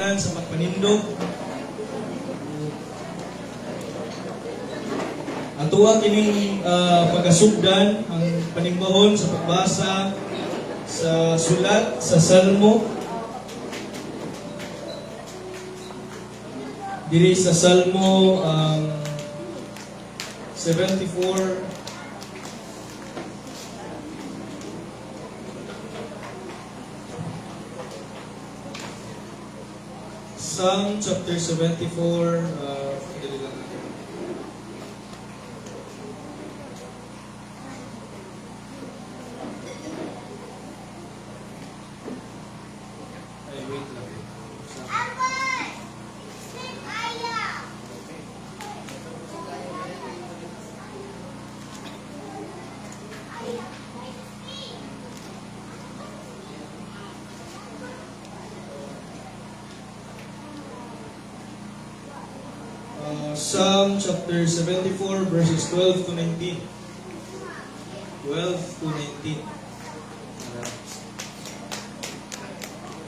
tanan sa pagpanindog. Atuwa kining pagasugdan ang panimbahon sa pagbasa sa sulat sa Salmo. Diri sa Salmo 74. Psalm chapter 74, dali lang natin. Ay, wait lang. Psalm chapter 74 verses 12 to 19. 12 to 19.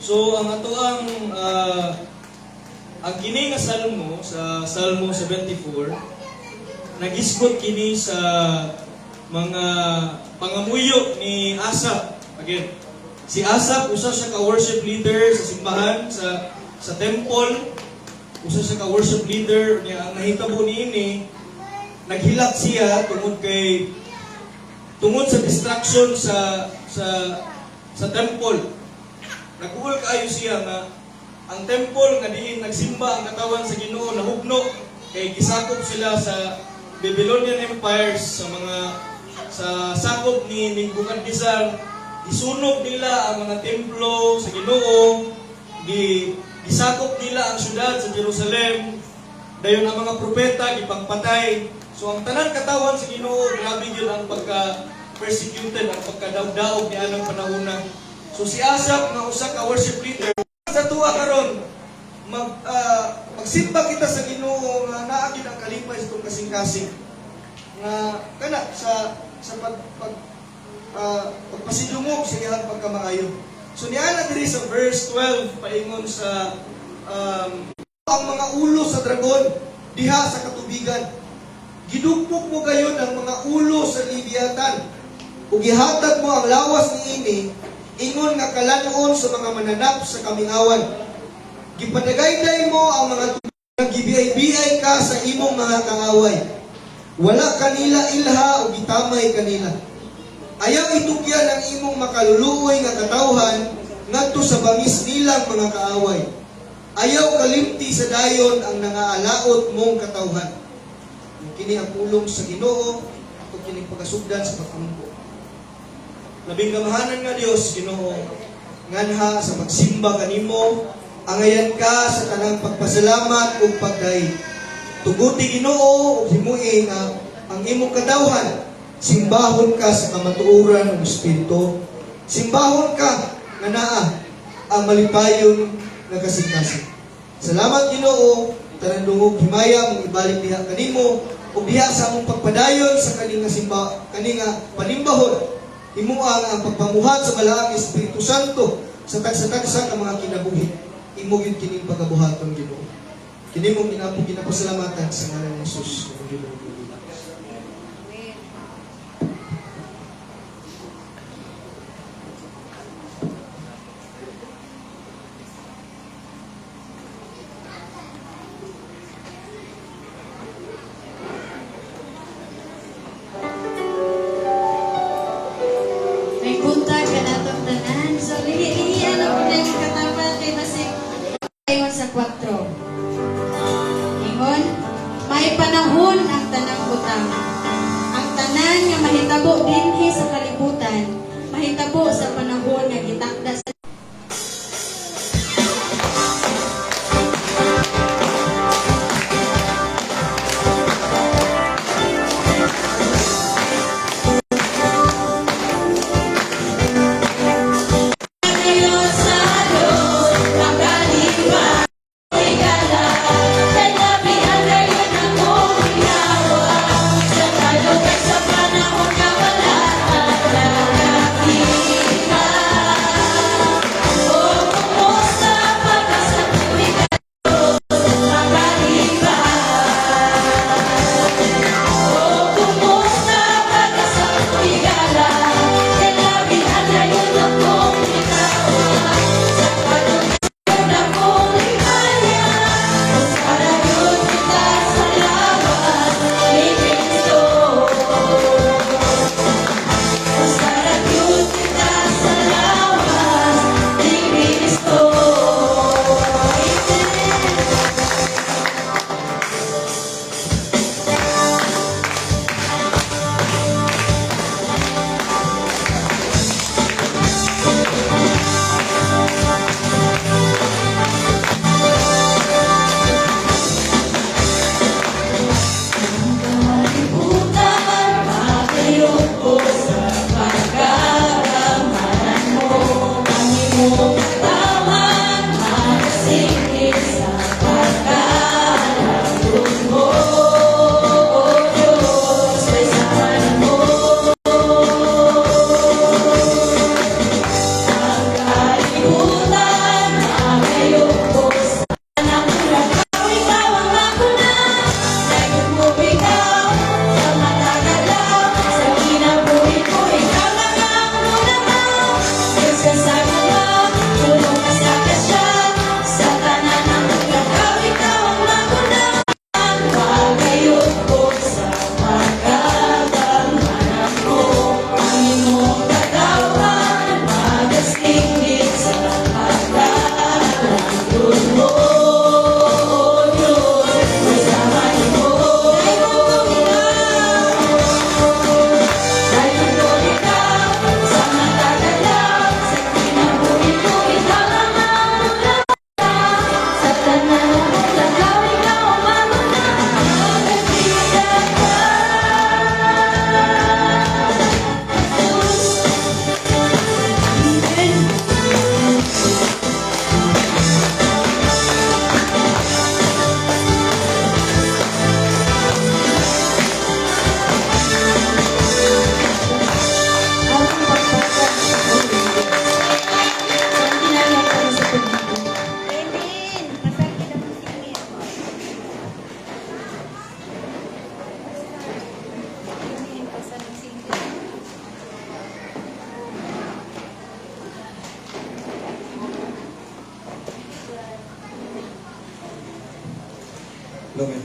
So ang ato ang kini nga salmo sa Salmo 74 nagisgot kini sa mga pangamuyo ni Asaph. Again, si Asaph usa siya ka worship leader sa simbahan sa temple. Usa siya ka worship leader niya. Ang nahitabo niini naghilak siya tungod sa distraction sa temple. Nag-uol kaayo siya nga ang temple nga diin nagsimba ang katawan sa Ginoo nahugno kay gisakop sila sa Babylonian empires sa sakop ni Nebuchadnezzar. Isunog nila ang mga templo sa Ginoo, gisakop nila ang syudad sa Jerusalem. Dayon ang mga propeta gipangpatay. So ang tanan katawan sa Ginoo grabe gyud ang pagka-persecuted, ang pagkadaog-daog ni anang panahona. So si Asaph nga usa ka worship leader sa tuwa karon magsimba kita sa Ginoo nga naa gyud ang kalipay sa itong kasing-kasing. Nga kana sa pagpasidungog sa iyang pagkamaayo. So niana diri sa verse 12 paingon sa ang mga ulo sa dragon diha sa katubigan. Gidugpok mo kayo ng mga ulo sa Leviathan. Ug gihatag mo ang lawas niini ingon nga kalanon sa mga mananap sa kamingawan. Gipadagayday mo ang mga nagibiyay-biyay ka sa imong mga kaaway. Wala kanila ilha o gitamay kanila. Ayaw itugyan ang imong makaluluoy nga katawhan ngadto sa bangis nilang mga kaaway. Ayaw kalimti sa dayon ang nangaalaot mong katawhan. Kini ang pulong sa Ginoo ato kini pagasugdan sa pagkampo. Labing gamahanan nga Dios Ginoo nganha sa magsimba kanimo, angayan ka sa tanang pagpasalamat ug pagday. Tuguti Ginoo ug himuin ang imong katawhan. Simbahon ka sa kamatuoran ng Espiritu. Simbahon ka nga naa ang malipayon nga kasing-kasing. Salamat Ginoo, tanan dungog himaya mong ibalik diha kanimo ug diha sa among pagpadayon sa kaninga panimbahon. Himuang ang pagpamuhat sa balaang Espiritu Santo sa tagsa-tagsa ka mga kinabuhi. Imo gyud kining pagabuhaton Ginoo. Kini mong ginapasalamatan sa ngalan ni Jesus. Sa 4. Ingon, may panahon ang tanang butang. Ang tanan nga mahitabo dinhi sa kalibutan, mahitabo sa panahon nga gitakda sa Lumen.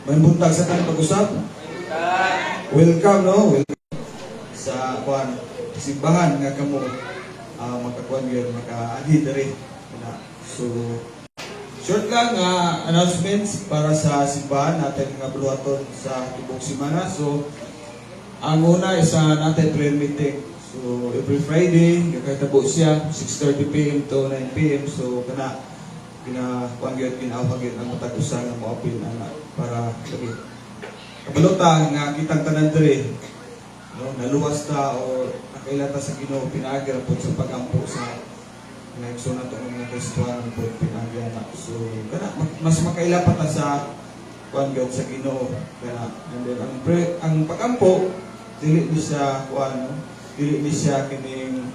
May buntag sa tanong pag-usap? Welcome, no? Welcome sa kuan simbahan nga kamo makakuan gyud maka-agi diri. So short lang announcements para sa simbahan natin nga buluhaton sa tibok semana. So ang una isa natin prayer meeting. So every Friday kakatabo siya 6:30 PM to 9 PM. So kana kuan gyud ginawag gyud ang matag usa nga moapil ana para lagi kabalota nga kitang tanan diri no naluwas ta o nakailata sa Ginoo pinaagi po sa pagampo sa naigsoon nato ng mga Kristiyanon po pinaagi na so kana mas makaila pa ta sa kuan gyud sa Ginoo kana and then ang pagampo dili ni siya kuan no dili ni siya kining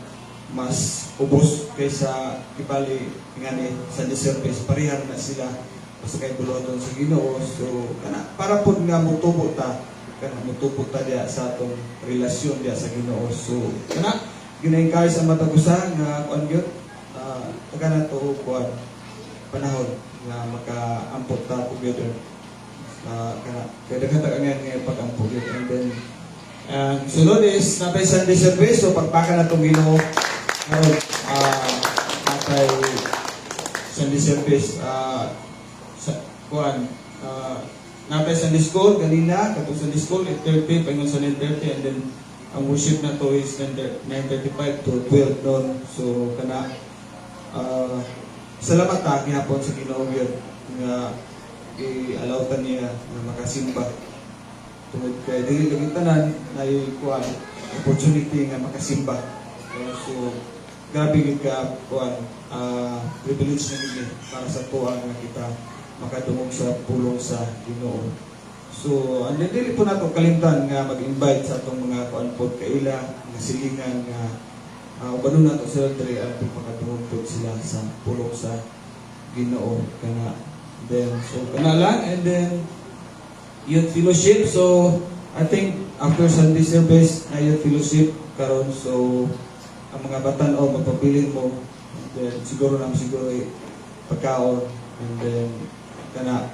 mas ubos kaysa ibali ngani sa service parehar na sila basta kay buloton sa Ginoo so kana para pud nga motubo ta kana motubo ta diya sa atong relasyon diya sa Ginoo so kana ginaingkay sa matagusan nga kuan gyud kana to kuan panahon nga maka-ampot ta together kana kada kata nga pag-ampot gyud and then sunod is natay Sunday service so pagpaka na tong Ginoo ngayon, natay Sunday service natay Sunday school kanina, katong Sunday school 8:30, paingon sa 9:30 and then ang worship na to is 9:35 to 12 noon so kana salamat ta gihapon sa Ginoo gyud nga i-allow ta niya na makasimba tungod kay dili lagi tanan nay kuan opportunity nga makasimba so grabe gid ka kuan privilege na gid para sa tuwa nga kita makadungog sa pulong sa Ginoo. So and then dili po nato kalimtan nga mag-invite sa atong mga kuan pod kaila nga silingan nga ubanon nato sila diri aron makadungog pod sila sa pulong sa Ginoo kana then so kana lang and then youth fellowship so I think after Sunday service na youth fellowship karon so ang mga batan-o magpabilin mo and then siguro pagkaon and then kana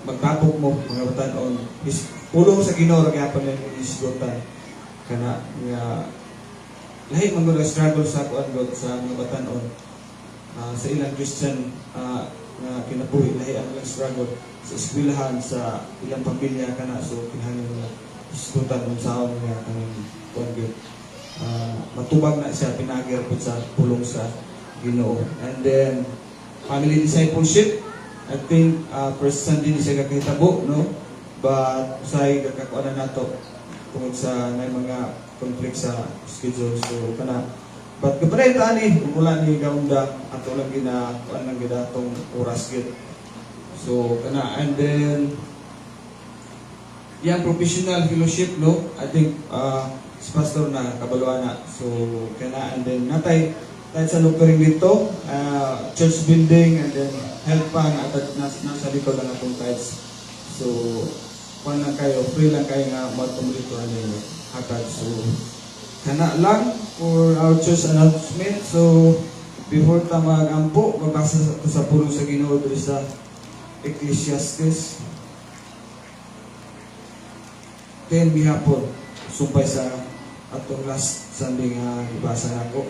magtapok mo mga batan-o pulong sa Ginoo ra gyapon yung isgotan kana nga lahi man gud struggle sa kuan gud sa mga batan-o sa ilang Christian nga kinabuhi lahi ang struggle sa eskwelahan sa ilang pamilya kana so kinahanglan nila isgotan unsaon nga kanang kuan gud matubag na siya pinagir po sa pulong sa Ginoo. And then family discipleship I think first Sunday ni siya kakahitabo no but usay kakakuan na nato tungod sa may mga conflict sa schedule so kana but kapre ta ni wala ni gaunda ato lang gina kuan lang gid atong oras gid so kana and then yang professional fellowship no I think si pastor na kabaluan na so kana and then natay tayo sa luparing dito church building and then health pan at nasa likod lang atong tides so kung lang kayo free lang kayo nga matong dito ano hatag so kana lang for our church announcement so before ta magampo mabasa sa pulong sa Ginoo diri sa Ecclesiastes 10 bihapon sumpay sa atong last Sunday nga ibasa nako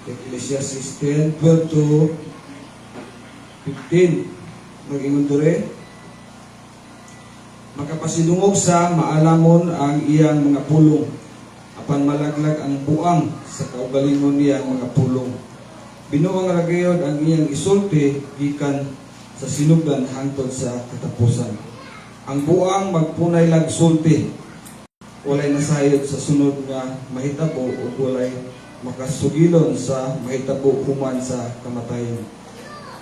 Ecclesiastes 10:12 to 15 mag-ingon diri makapasidungog sa maalamon ang iyang mga pulong apan malaglag ang buang sa kaugalingon niyang mga pulong binuang ragayod ang iyang isulti gikan sa sinugdan hangtod sa katapusan ang buang magpunay lag sulti walay nasayod sa sunod nga mahitabo o walay makasugilon sa mahitabo human sa kamatayon.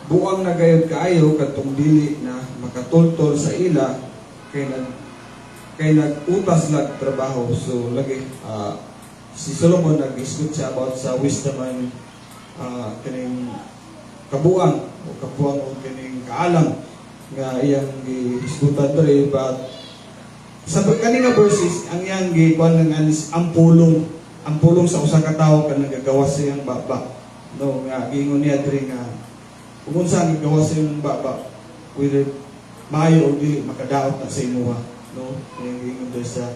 Buang na gayud kaayo katong dili na makatultol sa ila kay nag-utas lag trabaho. So lagi si Solomon nag-isgot siya about sa wisdom and kining kabuang o kining kaalam nga iyang giisgutan diri but sa kanina verses ang iyang gikuan ng anis ang pulong sa usa ka tawo kanang gagawas sa iyang baba no nga giingon niya diri nga kung unsa ang gagawas sa iyang baba whether maayo o dili makadaot na sa imuha, no? Kaya ingon diri sa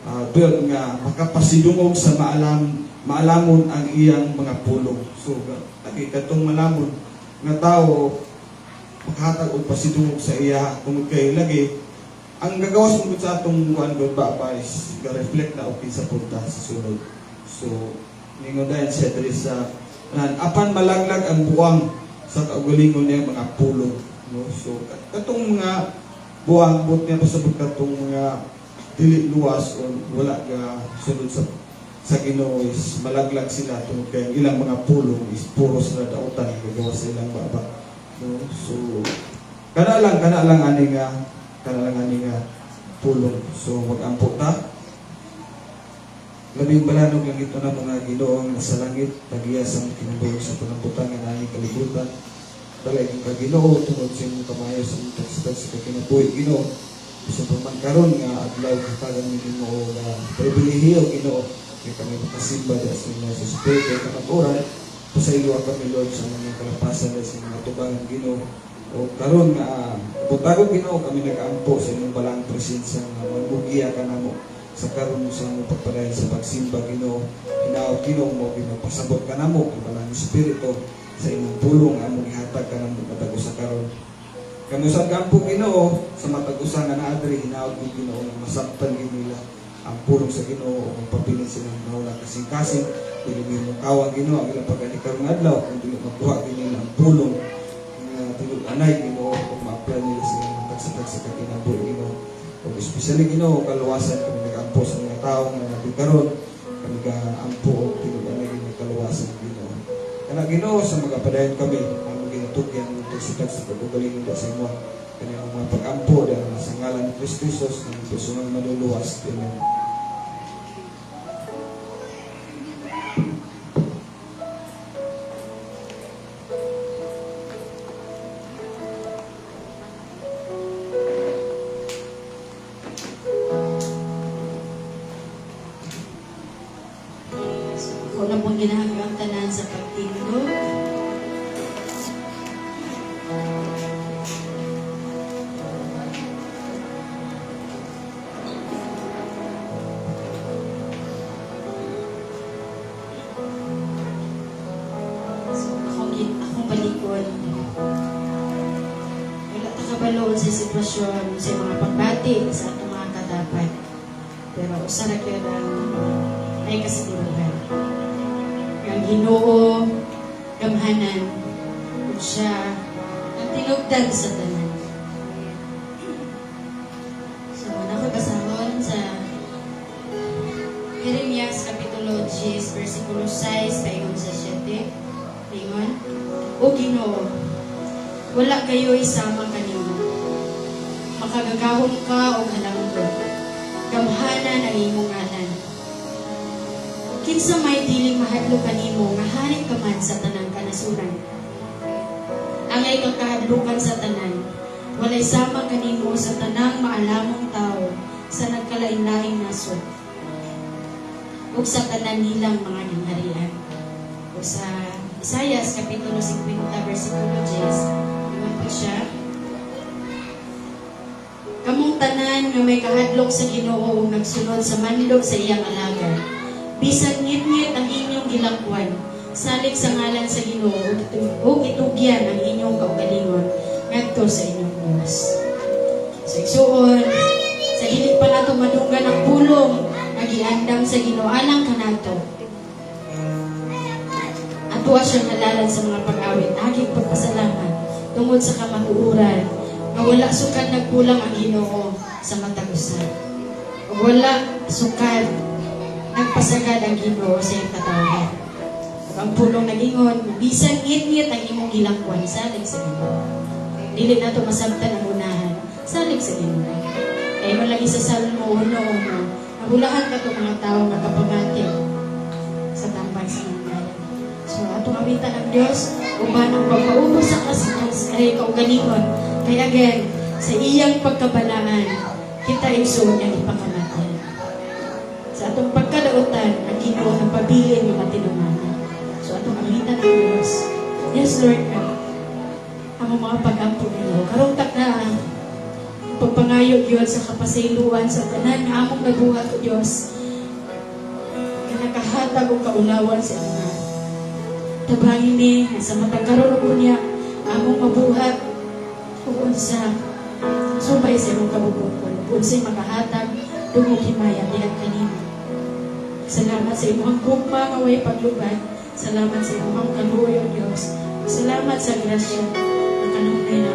12 nga makapasidungog sa maalamon ang iyang mga pulong. So nakita tong malamon nga tao makahatag og pasidungog sa iya tungod kay lagi ang gagawas mo sa atong kuan God ba is ga-reflect na okay sa punta sa sunod. So ningon dayon siya diri sa apan malaglag ang buwang sa kaugalingon niya mga pulong, no? So katong mga buwang but niya pasabot katong mga dili luwas o wala ga sunod sa Ginoo is malaglag sila tungod kay ilang mga pulong is puro sila dautan gagawas sa ilang baba, no? So kana lang ani nga pulong. So mag-ampo ta. Labing balanog lang ito na mga Ginoo nga sa langit pagiyas ang kinabuhi sa panamputan nga naay kalibutan. Balay kang Ginoo tungod sa imong kamayo sa imong sa kinabuhi Ginoo. Sa paman karon nga adlaw katagan ni Ginoo nga pribilehiyo Ginoo kay kami makasimba sa inyo sa Espiritu kay kapag-oran sa iyo kami Lord sa mga kalapasan sa mga tubangan Ginoo. O karon nga butago Ginoo kami nag-ampo sa imong balang presensya nga magbugiya ka namo sa karon sa imong pagpadayon sa pagsimba Ginoo. Hinaot Ginoo mo pinapasabot ka namo ang balang Espiritu sa imong pulong among ihatag ka namo matag sa karon. Kami sa kampo Ginoo sa matag-usa nga naadri hinaot ni Ginoo nga masabtan nila ang pulong sa Ginoo o pabilin sila ng mahula kasing-kasing dili mo kawang Ginoo ang ilang pagani karong adlaw kung dili makuha nila ang pulong nga tulog anay Ginoo o ma-apply nila sila ng tagsatag sa kinabuhi Ginoo. O especially Ginoo kaluwasan kami nag-ampo sa mga tao nga nagkaroon kami ka-ampo o tulog anay ng kaluwasan Ginoo. Kana Ginoo sa magapadayon kami tugyan ng tagsikat sa pagkugaling ng sa imo. Kanya ang mga pag-ampo dahil sa ngalan ni Kristo Jesus ng personal maluluwas. Amen. Ako na pong ginahanggang tanan sa pagtindog. Akong palikod. Wala ta kabaloon sa sitwasyon sa mga pagbati sa atong mga kadapat. Pero usa ra gyud ang ay kasiguruhan. Ang Ginoo gamhanan ug siya ang tinugdan sa tanan. So nakabasahon sa Jeremias Kapitulo 10 versikulo 6 paingon sa 7. Ingon, O Ginoo, wala kayo isama kanimo. Makagagahom ka o halangdon. Gamhanan ang imong ngalan. Kinsa may diling mahadlok kanimo nga hari ka man sa tanang kanasuran. Angay kang kahadlukan sa tanan, walay sama kanimo sa tanang maalamong tao sa nagkalain-laing nasod. Ug sa tanan nilang mga gingharian. O sa Isaias Kapitulo 50 versikulo 10, naman po siya, kamong tanan nga may kahadlok sa Ginoo ug nagsunod sa mandog sa iyang alagad. Bisan ngit-ngit ang inyong gilakwan, salig sa ngalan sa Ginoo ug itugyan ang inyong kaugalingon ngadto sa inyong Dios. Sa igsuon, sa dili pa nato madunggan ang pulong nga giandam sa Ginoo alang kanato. Tuwa siyang halalan sa mga pag-awit, aging pagpasalamat tungod sa kamatuuran na wala sukat nagkulang ang Ginoo sa matagusan. O wala sukat nagpasagad ang Ginoo sa iyong katawhan. Ang pulong nagingon, bisan ngit-ngit ang imong gilakwan, salig sa Ginoo. Dili na ito masabtan ang unahan, salig sa Ginoo. Kaya malagi sa Salmo 1:1, nabulahan ka ito mga tao na kapamati sa tambay sa mga. So, atong awitan ng Diyos, uban ang pagpaupo sa kaugalingon. Kaya again, sa iyang pagkabalaan, kita igsoon niyang ipakamatan. Sa atong pagkadautan, ang Ginoo ng pabilin ng matinumanan. So, atong awitan ng Diyos. Yes, Lord, ang mga pag-ampo ninyo. Karong tak na kayo, Diyos, sa kapasayloan sa tanan nga among nabuhat, O Diyos. Nga nakahatag o kaulawan sa mga. Tabangin ni, sa matagkaroon ko niya, among mabuhat, kung sa subay sa imong kabubukol, kung sa'y makahatag, dumog himaya, diyan kanina. Salamat sa imong gugma, ngaway paglubad. Salamat sa imong kaluoy, O Diyos. Salamat sa grasya, na kanunay na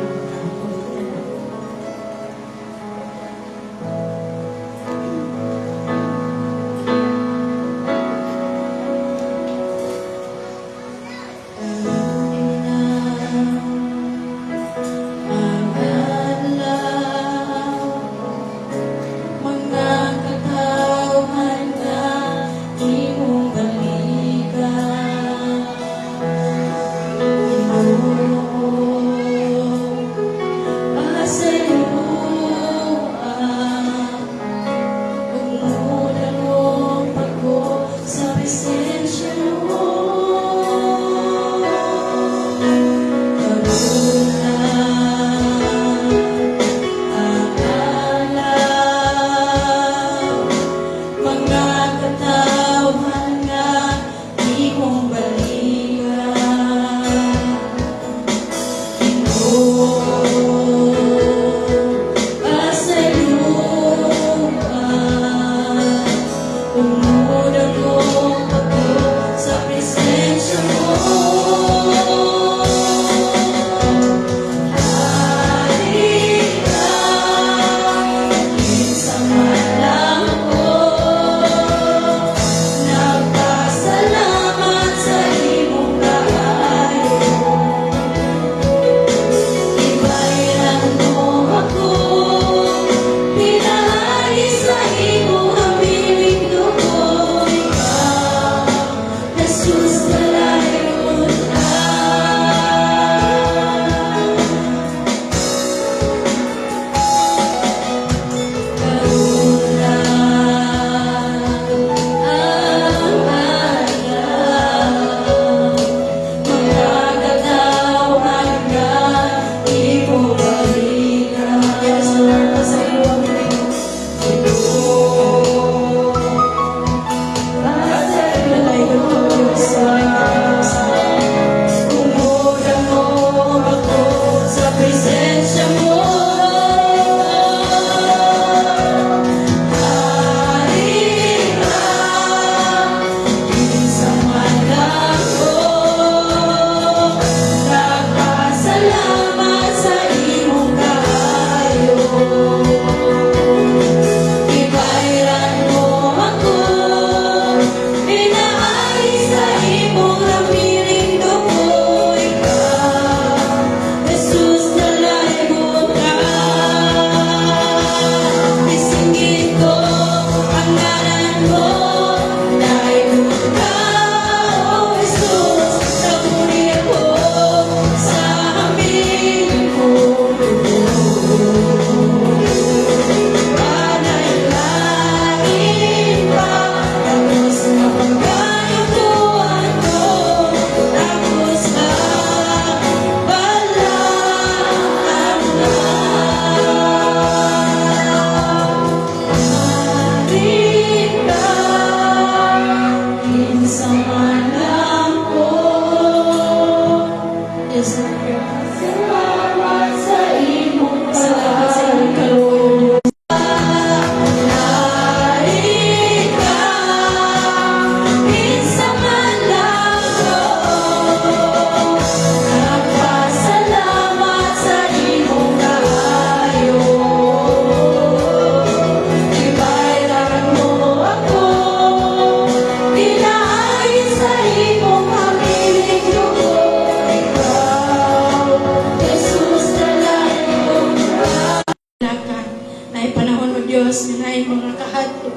mga kahapon.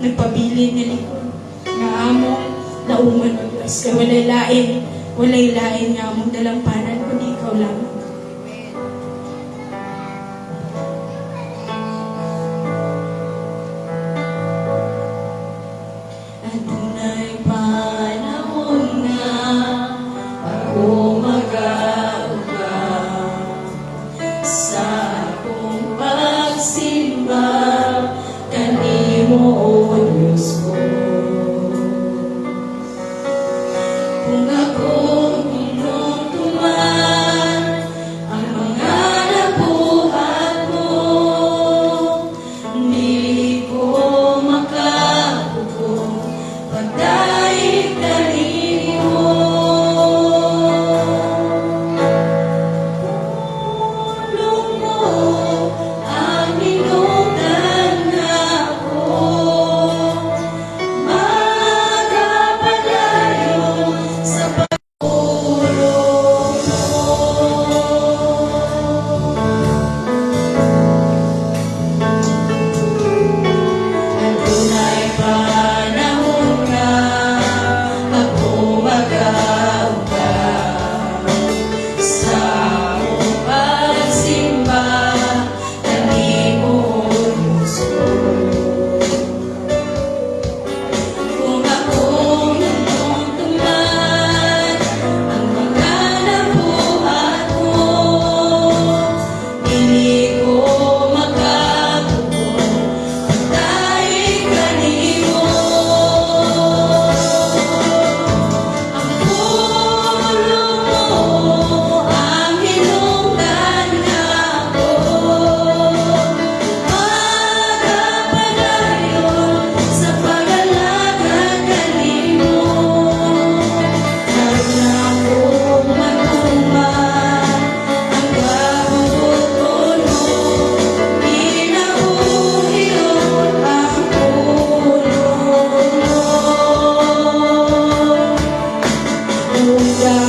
Nagpabilin ni likod nga among nauman o Diyos. Kaya walay lain nga among dalampanan kundi ikaw lamang. Adunay panahon na ako mag-auga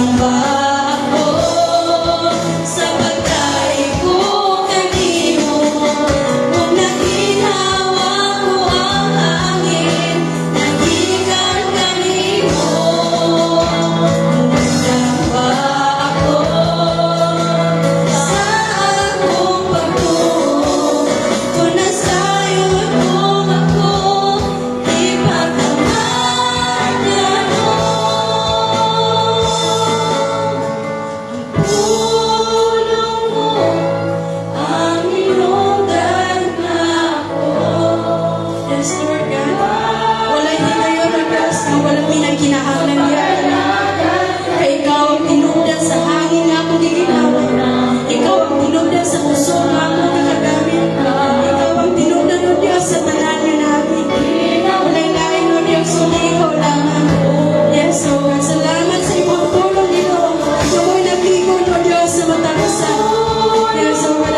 Nagtamba ako sa pagkain ko kanino. Kung nakinawa ko ang hangin, nagikan kanino. Nagtamba ako sa akong pagtuo. Kung nasayod mo ako, ipagkaman niya mo. Ang pulong mo, ang inundan na ako. Yes, Lord God. Wala'y hinayon ng Diyos na walang minangkinahanglan niya. Kaya ikaw ang tinubdan sa hangin nga akong giginawa. Ikaw ang tinubdan sa puso nga akong gikagamit. Ikaw ang tinubdan, O Diyos, sa tanan nga namin. Wala'y lain, O Diyos, kundi ikaw lamang. Yes, Lord. Salamat sa imong tulong dito. Ako'y naglikod, O Diyos, sa matagusan. Yes, Lord.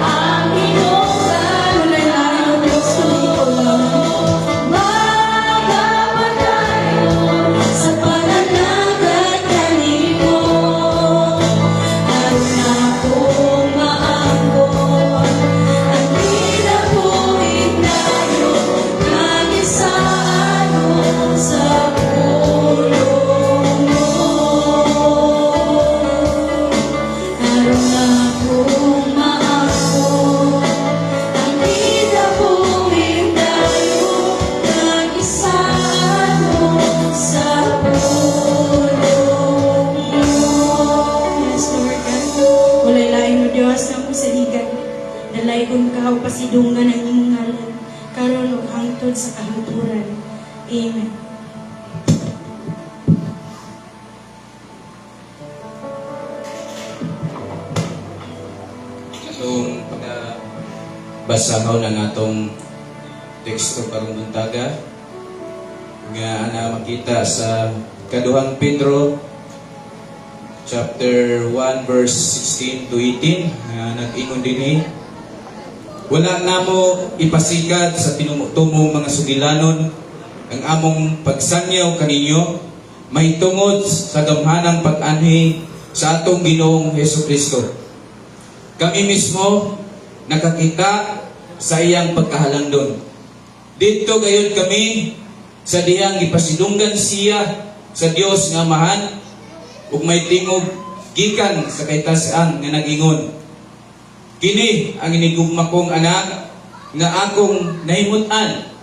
Ang inundan. Wala'y lain, O Diyos, kundi ikaw lamang. Magkamatay sa pananagat kanino. Aron akong maangkon ang tila kong ignayo. Nagisaan mo sa pulong mo. Aron akong maangkon ang tila kong ignayo. Nagisaan mo sa pulong mo. Yes, Lord God. Walay lain, O Diyos, na mong saligan. Dalay kong kao pasidungan ang imong ngalan. Karon o hangtod sa kahangturan. Amen. Atong pagbasahaw ng atong teksto karong buntaga nga ana makita sa kaduhang Pedro chapter 1 verse 16 to 18 nga nag-ingon dinhi, wala namo ipasikat sa tinumutumong mga sugilanon ang among pagsangyaw kaninyo mahitungod sa gamhanang pag-anhi sa atong Ginoong Hesukristo. Kami mismo nakakita sa iyang pagkahalangdon. Dito gayon kami sa dihang ipasidunggan siya sa Dios nga Amahan ug may tingog gikan sa kaytas-an nga nag-ingon, kini ang inigugma kong anak nga akong nahimutan.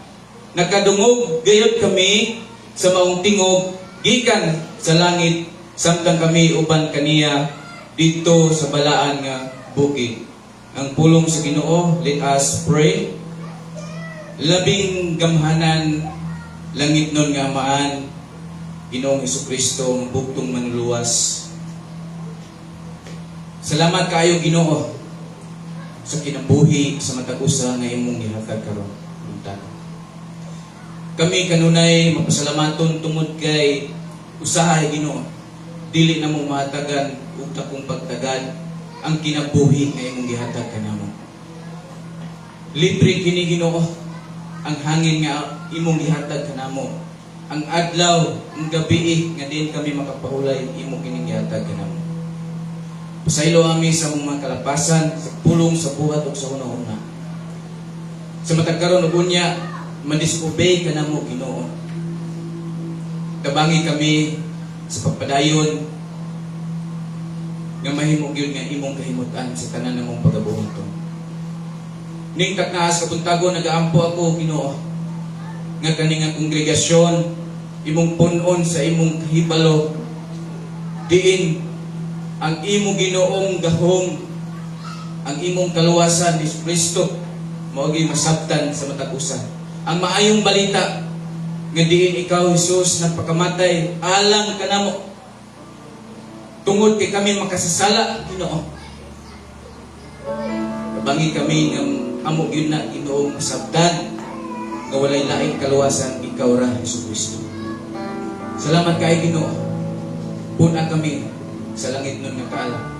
Nakadungog gayud kami sa maong tingog gikan sa langit samtang kami uban kaniya dito sa balaan nga bukid. Ang pulong sa Ginoo, let us pray. Labing gamhanan langit nun nga Amaan, Ginoong Hesukristo, ang bugtong manluluwas. Salamat kaayo Ginoo sa kinabuhi sa matag-usa nga imong gihatag karon. Kami kanunay mapasalamaton tungod kay usahay Ginoo. Dili na mo mahatagan ug takong pagtagad ang kinabuhi nga imong gihatag kanamo. Libre kini Ginoo ang hangin nga imong gihatag kanamo. Ang adlaw, ang gabi nga din kami makapahulay imong kining gihatag kanamo. Pasaylo kami sa mga kalapasan, sa pulong, sa buhat ug sa una-una. Sa matag karon ug unya, ma-disobey kanamo Ginoo. Tabangi kami sa pagpadayon nga mahimo gyud nga imong kahimutan sa tanan namong pagabuhaton. Ning taknaas kabuntagon nagaampo ako Ginoo nga kaning kongregasyon imong punon sa imong kahibalo diin ang imong Ginoong gahom, ang imong kaluwasan ni Kristo mao gyud masabtan sa matag usa. Ang maayong balita nga diin ikaw Jesus nagpakamatay alang kanamo tungod kay kami makasasala Ginoo. Kabangi kami nga amo gyud na Ginoong masabtan nga walay laing kaluwasan ikaw ra Hesukristo. Salamat kay Ginoo. Puna kami sa langit nun nga kaala.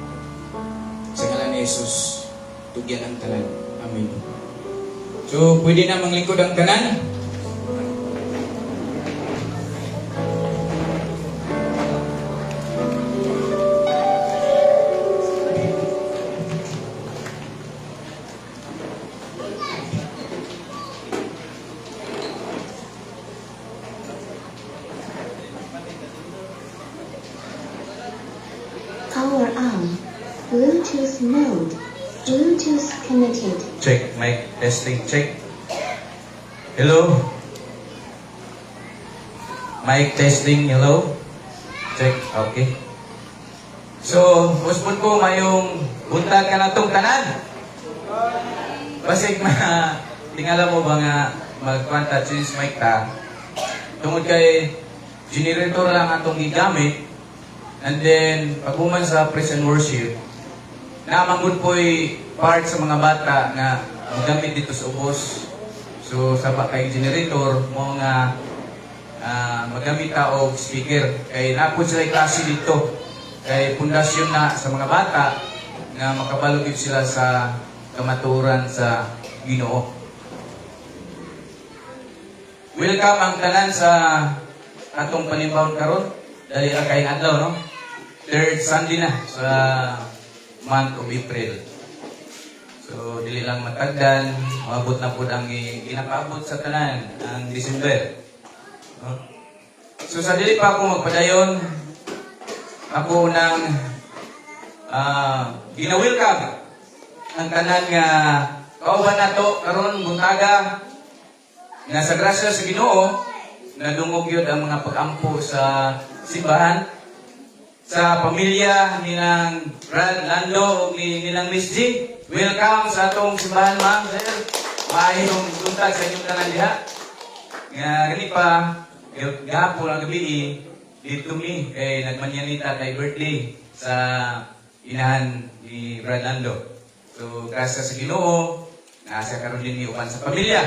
Sa ngalan ni Jesus, tugyan ang tanan. Amen. So, pwede na manglingkod ang tanan. Power on. Bluetooth mode. Bluetooth connected. Check, mic testing, check. Hello? Mic testing, hello? Check, okay. So, uspon ko mayong buntag ka na itong tanan. Basig tingala mo ba nga magkwanta change mic ta. Tungod kay generator lang atong gigamit. And then, pag human sa praise and worship, namanggod po'y part sa mga bata na magamit dito sa ubos. So, sa kay generator, mo nga magamit ta og speaker. Kay napod sila klase dito. Kay pundasyon na sa mga bata na makabalugid sila sa kamaturan sa Ginoo. Welcome ang tanan sa atong panimbawon karon. Dali ra kay adlaw, no? Third Sunday na sa month of April. So, dili lang matagdan, maabot na po ang ginakaabot sa tanan, ang December. No? So, sa dili pa ako magpadayon, ako nang ginawilkam ang tanan nga kauban nato karon buntaga na sa grasya sa Ginoo nadungog yun ang mga pag-ampo sa simbahan sa pamilya ni nang Brad Lando o ni nang Miss G. Welcome sa atong simbahan, ma'am, sir. Maayong buntag sa inyong tanan diha. Nga gani pa gapon ang gabi dito mi kay nagmanyanita kay birthday sa inahan ni Brad Lando. So grasya sa Ginoo nasa karon din upan sa pamilya.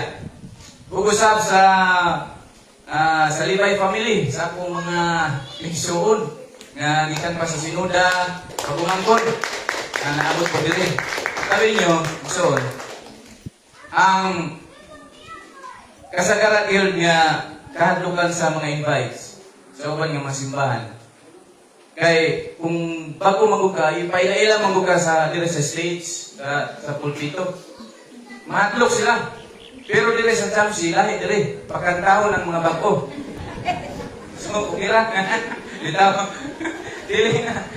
Ug-usab sa Libay family, sa akong mga igsoon nga gikan pa sa sinoda, pagumangkon, na naabot ko diri. Sabi niyo, igsoon, ang kasagaran yun nga kahadlukan sa mga invites sa uban nga masimbahan. Kay kung bago maguka, ipaila-ila maguka sa diri sa stage, sa pulpito, mahadlok sila. Pero dire sa chamsi, lahi dire, pakantahon ng mga bago. So, kukira. Dito, dili na.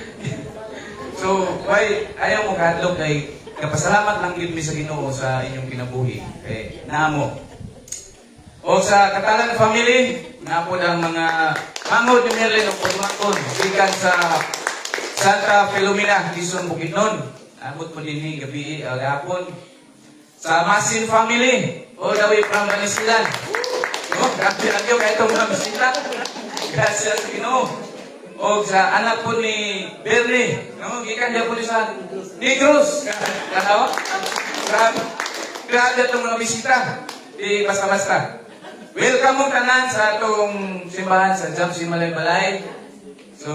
So, why, ayaw mo kahadlok kay kapasalamat lang yun mi sa Ginoo sa inyong kinabuhi. Kay naamo. O sa Katalan family, naapod ang mga mangod ni Merlin o Pagmakon, bigan sa Santa Filomena, Quezon, Bukidnon. Naabot po din gabi, gapon. Sa Masin family, all the way from Manisilan. No, grabe lang yun, kahit itong mga bisita. Gracias sa Ginoo. O sa anak po ni Bernie, no, gikan niya po sa Negros. Katawa? Grabe itong mga bisita. Di basta-basta. Welcome mong tanan sa atong simbahan sa Jamsi Malay-Balay. So,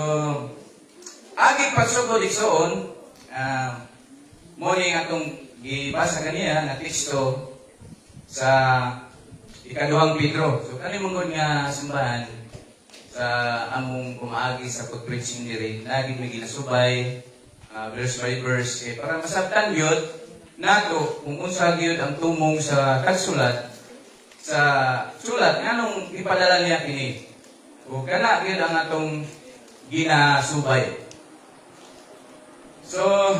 aging pagsugod igsoon, mo ni atong gibasa kaniya na teksto sa ikaduhang Pedro. So, kani mong nga simbahan sa among kumaagi sa pag-preaching diri, lagi may ginasubay, verse by verse, para masabtan yun, nato kung unsa gyud ang tumong sa kagsulat, sa sulat, nganong ipadala niya kini. O kana gyud ang atong ginasubay. So,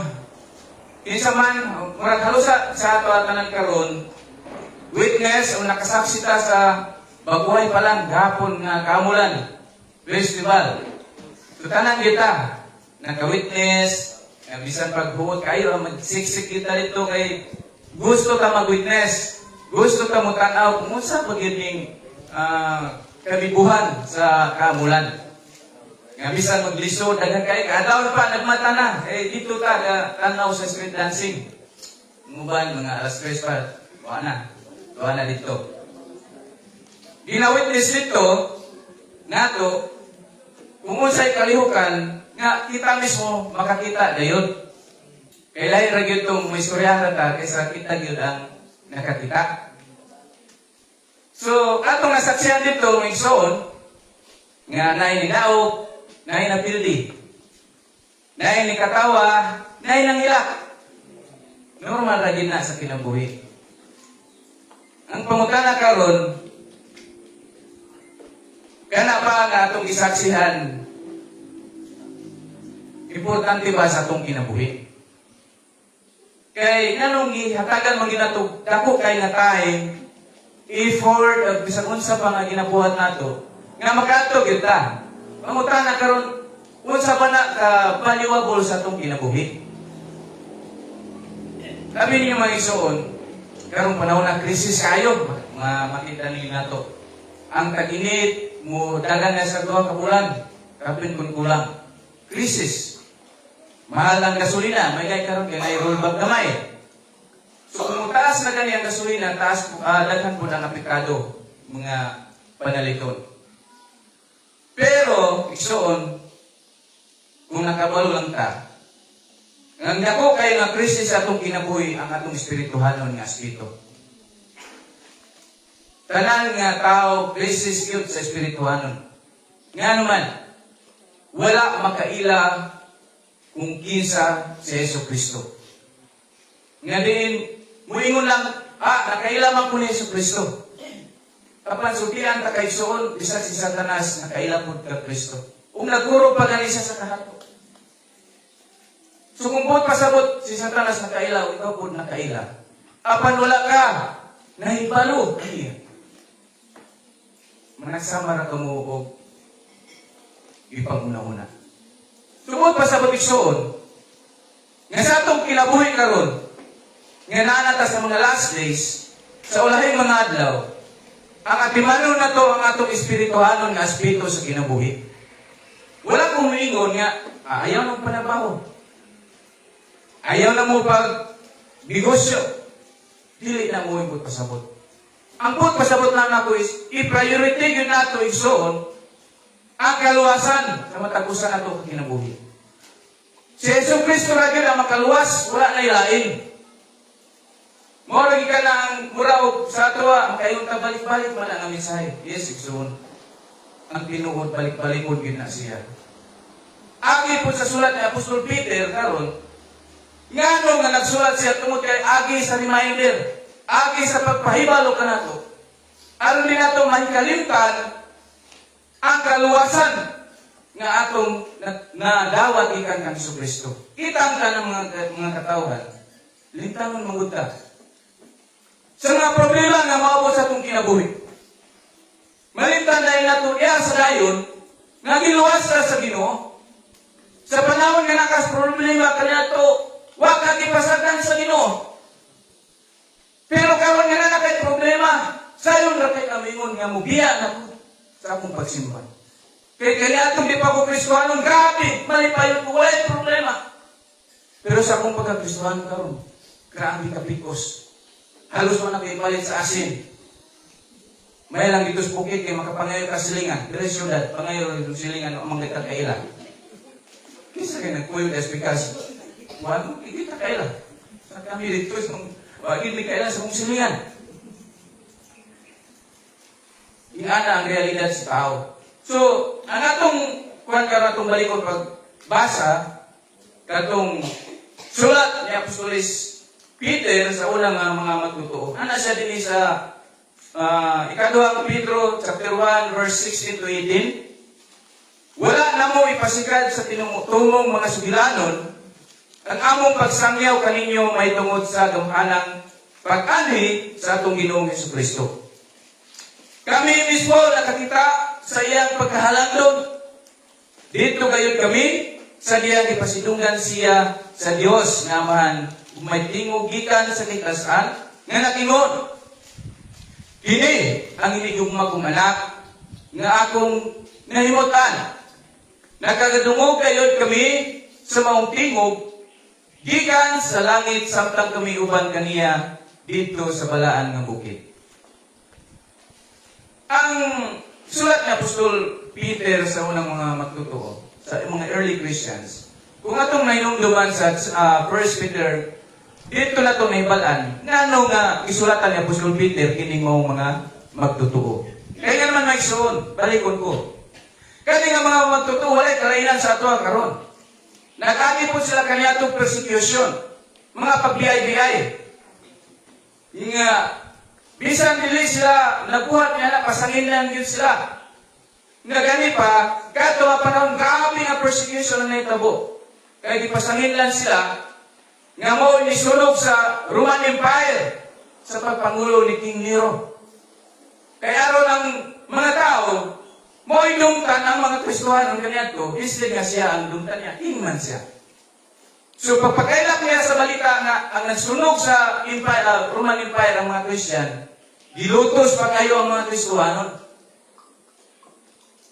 kinsa man, murag halusa sa ato atanan karon, witness o nakasaksita sa baguhay pa lang gapon nga kamulan festival. So tanan kita naka-witness, bisan paghuot kayo magsiksik kita dito kay gusto ka mag-witness, gusto ka mo tanaw kung unsa pagiging kabibuhan sa kamulan. Nga bisan maglisod daghang kay adlaw pa nagmata na dito ta tanaw sa street dancing. Nguban mga alas 3 pa wala dito. Ginawitness dito nato kung unsay kalihukan nga kita mismo makakita dayon. Kay lahi ra gyud tong may istoryahan ta kaysa kita gyud ang nakakita. So atong nasaksihan dito ng igsoon nga naay ni daog, naay na pildi, naay ni katawa, naay nang ilak. Normal ra gyud na sa kinabuhi. Ang pangutana karon, kana ba nga atong gisaksihan Importante ba sa atong kinabuhi? Kay nganong gihatagan man ginatog dako kay nga time effort at bisan unsa pa nga ginabuhat nato nga makaadto gyud ta. Pangutana karon unsa ba na ka valuable sa atong kinabuhi? Sabi niyo mga igsoon, karong panahon na krisis kayo, makita ninyo nato. Ang tag-init mo dagan na sa 2 ka bulan, kapin kun kulang. Krisis. Mahal ang gasolina, may kay karon kay may rollback gamay. So kung taas na gani ang gasolina, taas daghan po ang aplikado mga panaliton. Pero igsoon, kung nakabalo lang ta, ang dako kay nga krisis sa atong kinabuhi ang atong espirituhanon nga aspito. Tanan nga tao krisis gyud sa espirituhanon. Nga naman, wala makaila kung kinsa si Jesucristo. Nga din, muingon lang, nakaila man ko ni Jesucristo. Kapan sutian ta kay Soon, isa si Satanas, nakaila po ka Kristo. Kung naguro pa gani siya sa kahato. So kung buot pasabot si Satanas nakaila, ikaw po nakaila. Apan wala ka, nahibalo. Managsama na kumuog, ipag-una-una. Sumod pa sa batiksoon, nga sa atong kinabuhi karon, nga naanata sa mga last days, sa ulahing mga adlaw, ang atimanon na to ang atong espirituhanon nga aspito sa kinabuhi. Wala kong muingon nga, ayaw ng panabaho. Ayaw na mo pag negosyo. Dili na mo yung pasabot. Ang pasabot lang ako is, i-priority yun nato igsoon, ang kaluwasan sa matagusan nato kinabuhi. Si Jesucristo ra gyud ang makaluwas, wala na ilain. Mo lagi ka lang muraog sa ato kayong balik-balik man ang mensahe. Yes, igsoon. Ang tinuod balik-balikon gyud na siya. Agi po sa sulat ni Apostol Peter karon, ngano nga nagsulat siya tungod kay agi sa reminder, agi sa pagpahibalo kanato. Aron din nato mahikalimtan ang kaluwasan nga atong nadawat ikan kang Jesucristo. Kita ka ng mga katawhan, lintangon manguta. Sa mga problema nga maabot sa atong kinabuhi. Malimtan dahil nato sa dayon, nga giluwas sa Ginoo. Sa panahon nga nakas problema kanato, wa ka gipasagan sa Ginoo. Pero karon nga na kay problema, sayon ra kay kamingon nga mubiya na sa akong pagsimba. Kaya atong di pa ko Kristohanon, grabe, malipayon ko, wala yung problema. Pero sa akong pagka-Kristohanon karon, grabe kapikos. Halos mo na kayo palit sa asin. May lang dito sa bukid kay makapangayo ka silingan. Pero syudad, pangayo dito silingan ang mga kaila. Kisa kayo nagpuyo das because, wala, kita kaila. Sa kami dito, wagin may kaila sa mong silingan. Ingana ang realidad sa tao. So, ang atong kuhan ka atong balikon pagbasa, katong sulat ni Apostolis Peter sa unang mga magtutuo. Ana siya din sa ikaduhang Pedro chapter 1 verse 16 to 18. Wala na mo ipasigad sa tinumutungong mga sugilanon, ang among pagsangyaw kaninyo may tungod sa gamhanang pag-anhi sa atong Ginoong Jesucristo. Kami mismo nakakita sa iyang pagkahalandog. Dito gayon kami sa diyang ipasidunggan siya sa Dios nga Amahan may tingog gikan sa kitasan nga nakingon. Kini ang inigugma kong anak nga akong nahimutan. Nakagadungog gayon kami sa maong tingog gikan sa langit samtang kami uban kaniya dito sa balaan ng bukid. Ang sulat ni Apostol Peter sa unang mga magtutuo, sa mga early Christians, kung atong nainumduman sa 1 Peter, dito na itong nahibalaan, ngano nga isulatan ni Apostol Peter kining mga magtutuo. Kaya naman may suon, balikon ko. Kaya nga mga magtutuo, walay kalainan sa ato karon. Nagagi po sila kaniyatong persecution, mga pag-biyay-biyay. Nga, bisan dili sila nabuhat niya na pasangin lang yun sila. Nga gani pa, kato nga panahon, grabe nga persecution na naitabo. kay gipasangin lang sila nga mao ni sunog sa Roman Empire sa pagpangulo ni King Nero. Kaya aron ang mga tao mo idumtan ang mga Kristohanon kaniadto, isli nga siya ang dumtan niya, king man siya. So pagpakailap niya sa balita nga ang nagsunog sa Roman Empire ang mga Christian, gilutos pa kayo ang mga Kristohanon.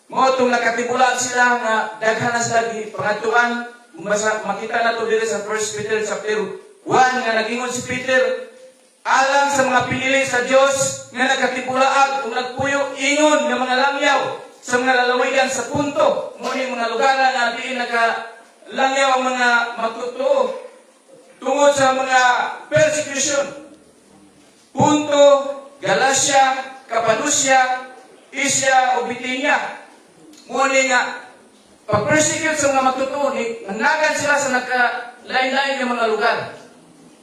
Mo itong nakatipulaan sila nga daghan na sila pangatuan. Kung makita na ito dito sa 1 Peter chapter 1 nga nagingon si Peter alang sa mga pinili sa Diyos nga nakatipulaan kung nagpuyo ingon nga mga langyaw sa mga lalawigan sa punto. Muna mga lugar na diin nakalangyaw ang mga magtutoo tungod sa mga persecution. Punto, Galacia, Cappadocia, Asia o Bithynia. Muna nga pag-persecute sa mga magtutoo, nanagan sila sa nagka-lain-lain ng mga lugar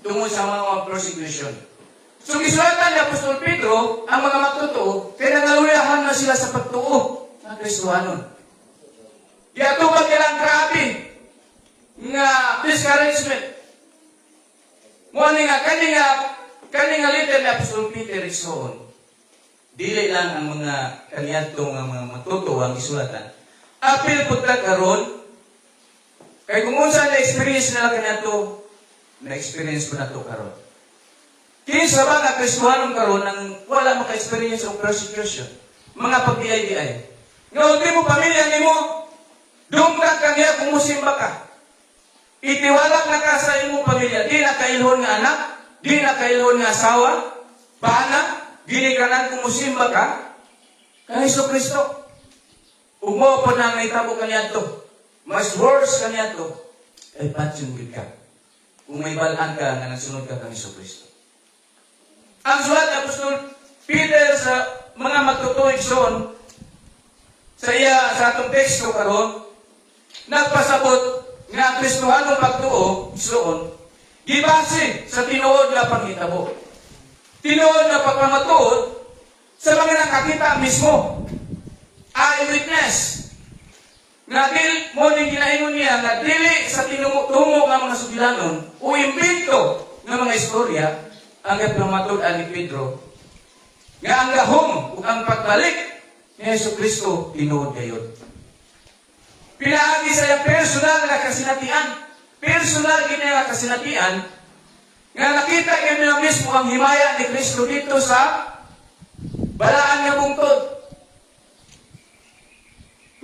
tungkol sa mga persecution. So, gisulatan ni Apostol Pedro, ang mga magtutoo, kaya nangaluyahan na sila sa pagtuo ng Kristohanon. Iatubag nila ang grabe nga discouragement. Muna nga, kani nga letter ni Apostol Peter isoon, dili lang ang mga kaniyadtong mga magtutoo ang isulatan. Apil po karon kay kung unsa na experience nila kaniadto, na-experience ko na ito karon. Kinsa ba nga Kristohanon karon nang wala maka-experience ng persecution, mga pagdiay-diay. Nga ultimo pamilya nimo, dumkag ka niya kung musimba ka. Itiwalak na ka sa imong pamilya, di na kailhon nga anak, di na kailhon nga asawa, bana, ginikanan kung musimba ka, kay Kristo. Umo po na naitabo kaniadto, mas worse kaniadto, ay patsyon gid ka. Kung may balaan ka nga nagsunod ka kang Kristo. Ang sulat ni Apostol Peter sa mga magtutuig son, sa atong teksto karon, nagpasabot nga ang Kristohanong pagtuo son, gibase sa tinuod nga panghitabo. Tinuod nga pagpamatuod sa mga nakakita mismo. Eyewitness. Nga dili mo ning ginaingon niya nga dili sa tinumutumo nga mga sugilanon o imbento nga mga istorya ang gapamatud-an ni Pedro nga ang gahom ug ang pagbalik ni Jesucristo tinuod gayud. Pinaagi sa personal nga kasinatian. Personal gini nga kasinatian nga nakita niya mismo ang himaya ni Kristo dito sa balaan nga bungtod.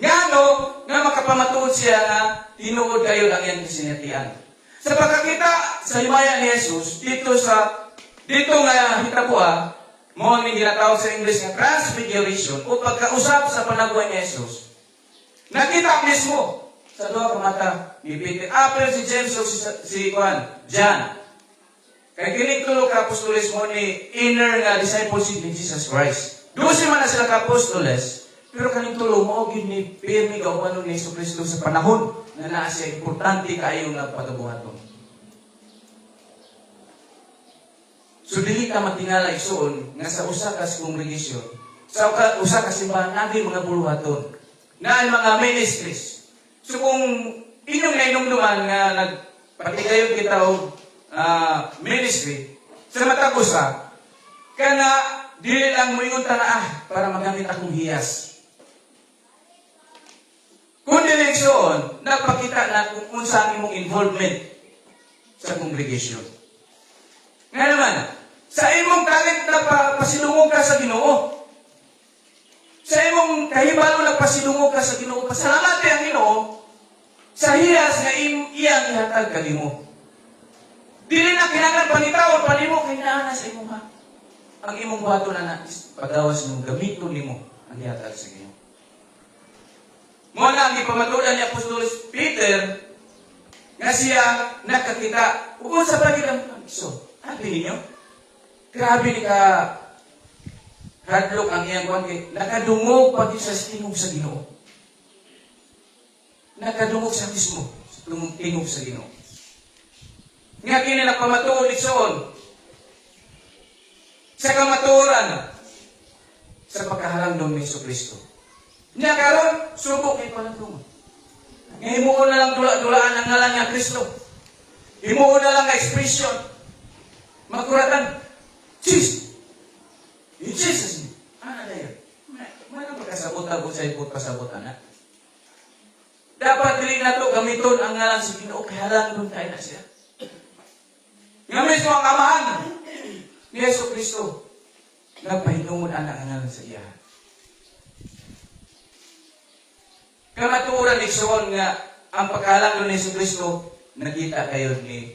Ngano nga makapamatuod siya nga tinuod kayo lang yan kasinatian. Sa pagkakita sa himaya ni Jesus, dito nga hitabua, mo ang ginatawag sa English nga transfiguration o pagkausap sa panaguan ni Jesus. Nakita mismo sa duha ka mata ni Peter. Apel si James o si John. Kaya kinitulo ka apostoles mo ni inner nga discipleship ni Jesus Christ. Dusi man na sila ka apostoles, pero kaning tulo mo gid ni pirmi kauban ni Jesucristo sa panahon na naa siya importante kaayo nga pagabuhaton. So dili ka matingala igsoon nga sa usa ka congregation, sa usa ka simbahan nabi mga buluhaton, na mga ministries. So kung inyong nainumduman nga nagpatigayon kita og ministry sa matag usa, kana dili lang moingon ta na para magamit akong hiyas. Kung direksyon, nagpakita na kung unsa ang imong involvement sa congregation. Nga naman, sa imong talent na pasilungog ka sa Ginoo, sa imong kahibalo na pasilungog ka sa Ginoo, pasalamat ang Ginoo sa hiyas nga iyang ihatag kanimo. Dili na kinahanglan panitawon panimo kay naa sa imong ha. Ang imong buhaton na pagawas ng gamiton nimo ang ihatag sa Ginoo. Muna ang ipamatudan ni Apostol Peter nga siya nakakita. Kung sa pagilang so, sabi ninyo, grabe ni ka hadlok ang iyang kuwan kay nakadungog pag sa tingog sa Ginoo. Nakadungog sa mismo sa tingog sa Ginoo. Nga kini nagpamatuod igsoon sa kamatuoran sa pagkahalangdong ni Jesucristo. Nya karon subok kay palandungon. Nga himuon na lang dula-dulaan ang ngalan nga Kristo. Himuon na lang nga expression. Magkuratan, Jesus! In Jesus' name. Ano na yun? May pagkasabutan ko sa ipot pasabutan na. Dapat dili na ito gamiton ang ngalan sa Ginoo kaya lang doon tayo na siya. Nga mismo ang amahan ni Yesu Kristo nagpahinungod anak ang ngalan sa iya. Kamaturan ni Sion nga ang pagkalang ni Yesu Kristo nakita kayo ni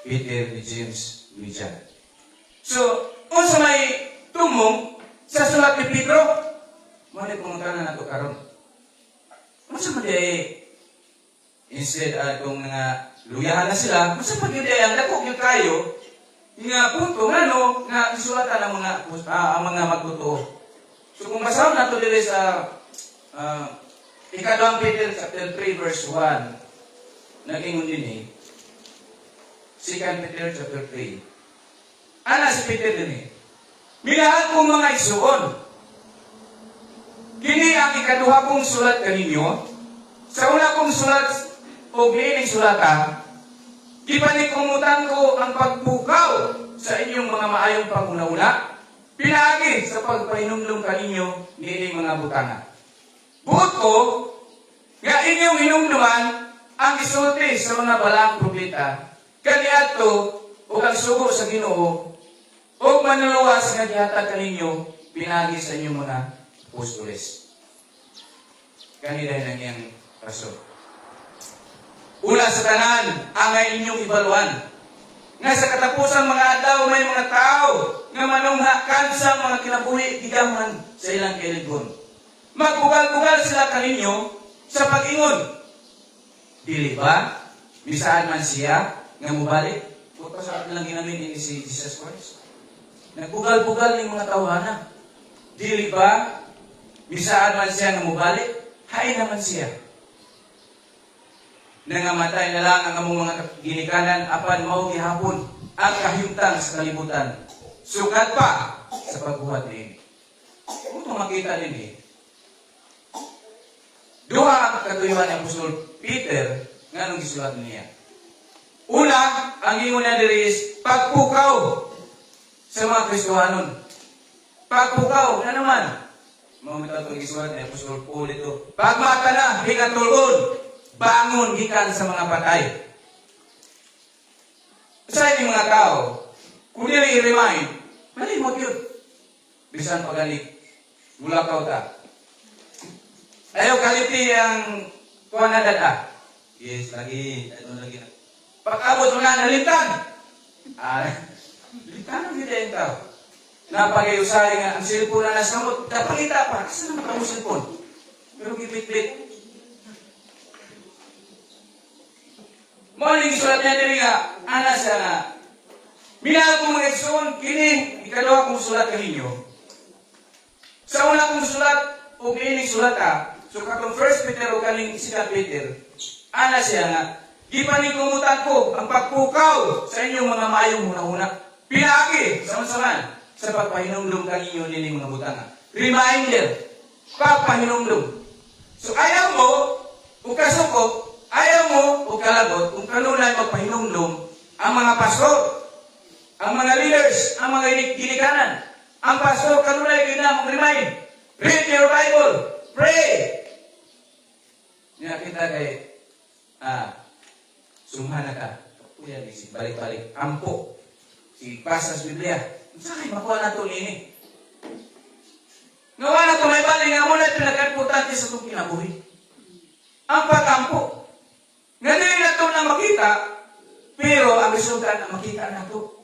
Peter, ni James, ni John. So, kung sa may tumong sa sulat ni Pedro, mali pangutanan na ito karon. Masa man di instead kung nga luyahan na sila, masa pag yun ang dako yung kayo, nga punto nga no, nga isulatan ang mga magtotoo. So kung basaw na ito dili sa Ikadawang Peter chapter 3 verse 1, nag-ingon din 2 Peter chapter 3. Ana si Peter din Minahal kong mga igsuon, kini ang ikaduha kong sulat kaninyo. Sa una kong sulat o giining sulata, gipanikumutan ko ang pagbukaw sa inyong mga maayong panguna-una, pinagi sa pagpahinumdum kaninyo giining mga butana. Buot ko, nga inyong hinumduman ang isulti sa mga balang propeta, kaniadto o ang sugo sa Ginoo, o manuluwas nga gihatag kaninyo pinagi sa inyong mga apostoles. Kanila na niyang rason. Una sa tanan, ang inyong ibaluan. Nga sa katapusan mga adlaw may mga tao nga manunghakan sa mga kinabuhi gigaman sa ilang kailigon. Magbugal-bugal sila kaninyo sa pag-ingon. Dili ba? Bisaan man siya nga mubalik. Kung sa atin lang ginamin ni si Jesus Christ. Nagbugal-bugal ng mga tawhana. Dili ba? Bisaan man siya nga mubalik. Hain naman siya. Nangamatay na lang ang among mga ginikanan apan mao gihapon ang kahimtang sa kalibutan. Sukat pa sa pagbuhat niini. Kung makita niini, duha ang katuyuan ni Apostol Peter nga nung gisulat niya. Una, ang ingon na diri is pagpukaw sa mga Kristohanon. Pagpukaw na naman. Mamita itong gisulat ni Apostol Paul ito. Pagmata na, higatulgon, bangon gikan sa mga patay. Sa inyong mga tao, kung nila i-remind, malimot yun. Bisan pagalit, mulakaw ta. Ayaw kaliti ang kuha na dada. Yes, lagi. Ito lagi na. Pag-abot mo na, nalintang. Lintang ang gita yung tao. Napag-iusay nga, ang cellphone na nasamot, napangita pa. Kasi naman ang cellphone. Pero gibit-bit. Morning, sulat niya diri nga, ana siya nga. Minahal kong mga igsoon, kini, ikaduha kong sulat kaninyo. Sa una kong sulat, o kining sulat so katong 1 Peter o kaning 2 Peter, ana siya nga, gipaningkumutan ko ang pagpukaw sa inyong mga mayong hunahuna. Pinagi, sama-sama, sa pagpahinumdum kaninyo nining mga butanga. Reminder, pagpahinumdum. So ayaw mo, o kasuko, ayaw mo, o kalagot, kung kanunay magpahinumdum, ang mga pastor, ang mga leaders, ang mga ginikanan, ang pastor kanunay ginamang remind, read your Bible, pray. Nga kita kay, sumhana ka, kuya, balik-balik, ampo, si basa sa Biblia, saan kayo makuha na ito nini? Ngawa na ito may balik, nga muna ito nagka-importante sa itong kinabuhi. Ang pag-ampo. Nga din na ito na makita, pero ang resulta na makita na ito.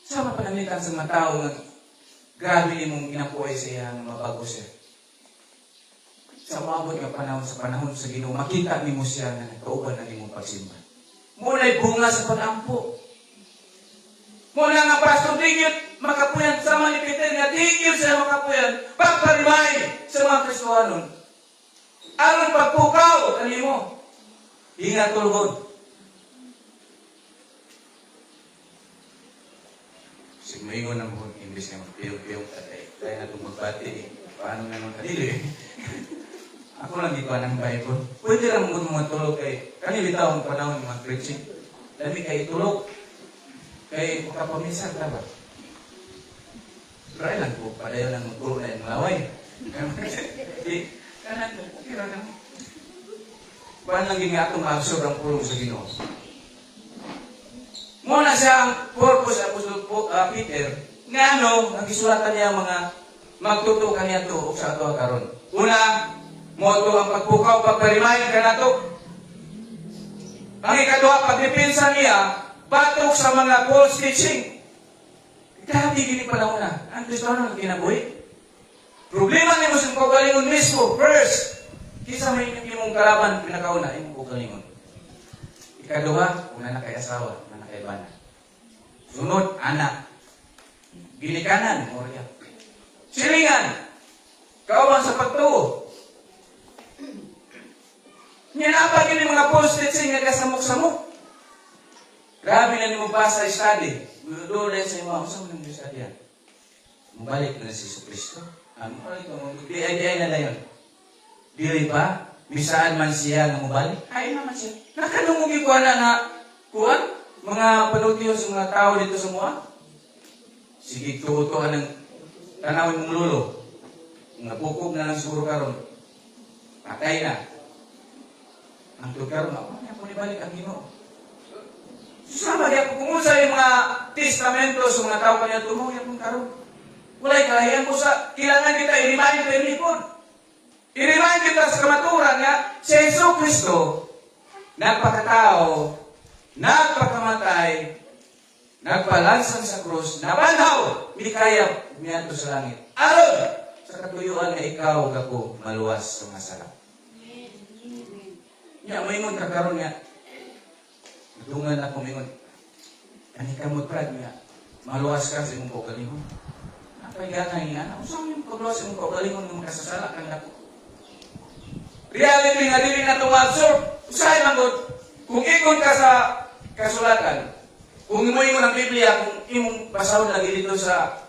Sa mapanamitan sa mga tao nga grabe ni mong ginapuay sa iyang mabago siya. Sa maabot nga panahon sa Ginoo, makita ni mo siya na nagkauban na ni mong pagsimba. Muna'y bunga sa pag-ampo. Muna nga pastor, tigil makapuyan sama ni Peter nga tigil sa makapuyan, pagparimay sa mga Kristohanon. Aron pagpukaw, kanimo, ingat tulgod. Si maingon na mo, imbis nga magpiyong-piyong tatay. Kaya na itong magbati, paano naman kanilo Ako lang ikaw ng Bible. Pwede lang mo matulog kay kanilitaw ang panahon ng mga preaching. Dami kay tulog. Kay pagkapamisan ka ba? Try lang po, padayo lang magtulog na yung malaway. Kanan ko, kira lang. Kuhaan lang yung atong absorb ang pulong sa Ginoo. Muna siya ang purpose ng Apostol Peter, nga nagisulatan niya mga magtuto kaniya to sa ato karon. Una, moto ang pagpukaw, pagparimahin ka na to. Ang ikaduha, pagdepensa niya, batok sa mga false teaching. Grabe gini panahon na. Ang Kristiyano ang kinabuhi. Problema ni mo sa kaugalingon mismo. First, kisa may mong kalaban, pinakauna, imong kaugalingon. Ikaduha, una na kay asawa, una na kay bana. Sunod, anak. Ginikanan, morya. Silingan, kauban sa pagtuo. Nyanapa gini mga false teaching nga kasamok-samok. Grabe na ni mo ba sa study? Doon rin sa mga usang nang study yan. Mabalik na si Kristo. Di-ay na yun. Dili ba? Bisaan man siya nga mabalik? Ay naman siya. Nakadungugi ko na kuwan? Mga panutiyo sa mga tao dito sa mga. Sige, tutuan ng tanawin mong lulo. Mga pukog na lang siguro karon. Patay na. Ang karon ako na balik ang Ginoo. Sama dia kung sa mga testamento sa mga tao kanya tumuya kung karon. Walay kalahian ko sa kailangan kita i-remind ko yung I-remind kita sa kamaturan nga si Jesu Kristo nagpakatao, nagpakamatay, nagpalansang sa krus, nabanhaw, hindi kaya miyanto sa langit. Aron sa katuyuan na ikaw ako maluwas sa mga sala. Nya moingon ka karon nga. Dungan ako moingon. Ani kamot prad nga. Maluwas ka sa imong kaugalingon. Apay ganay nga. Usa man pagluwas sa imong kaugalingon nga makasasala kang nako. Reality nga dili na absorb. Usahay man gud. Kung ikon ka sa kasulatan, kung moingon ang Biblia, kung imong basahon lagi dito sa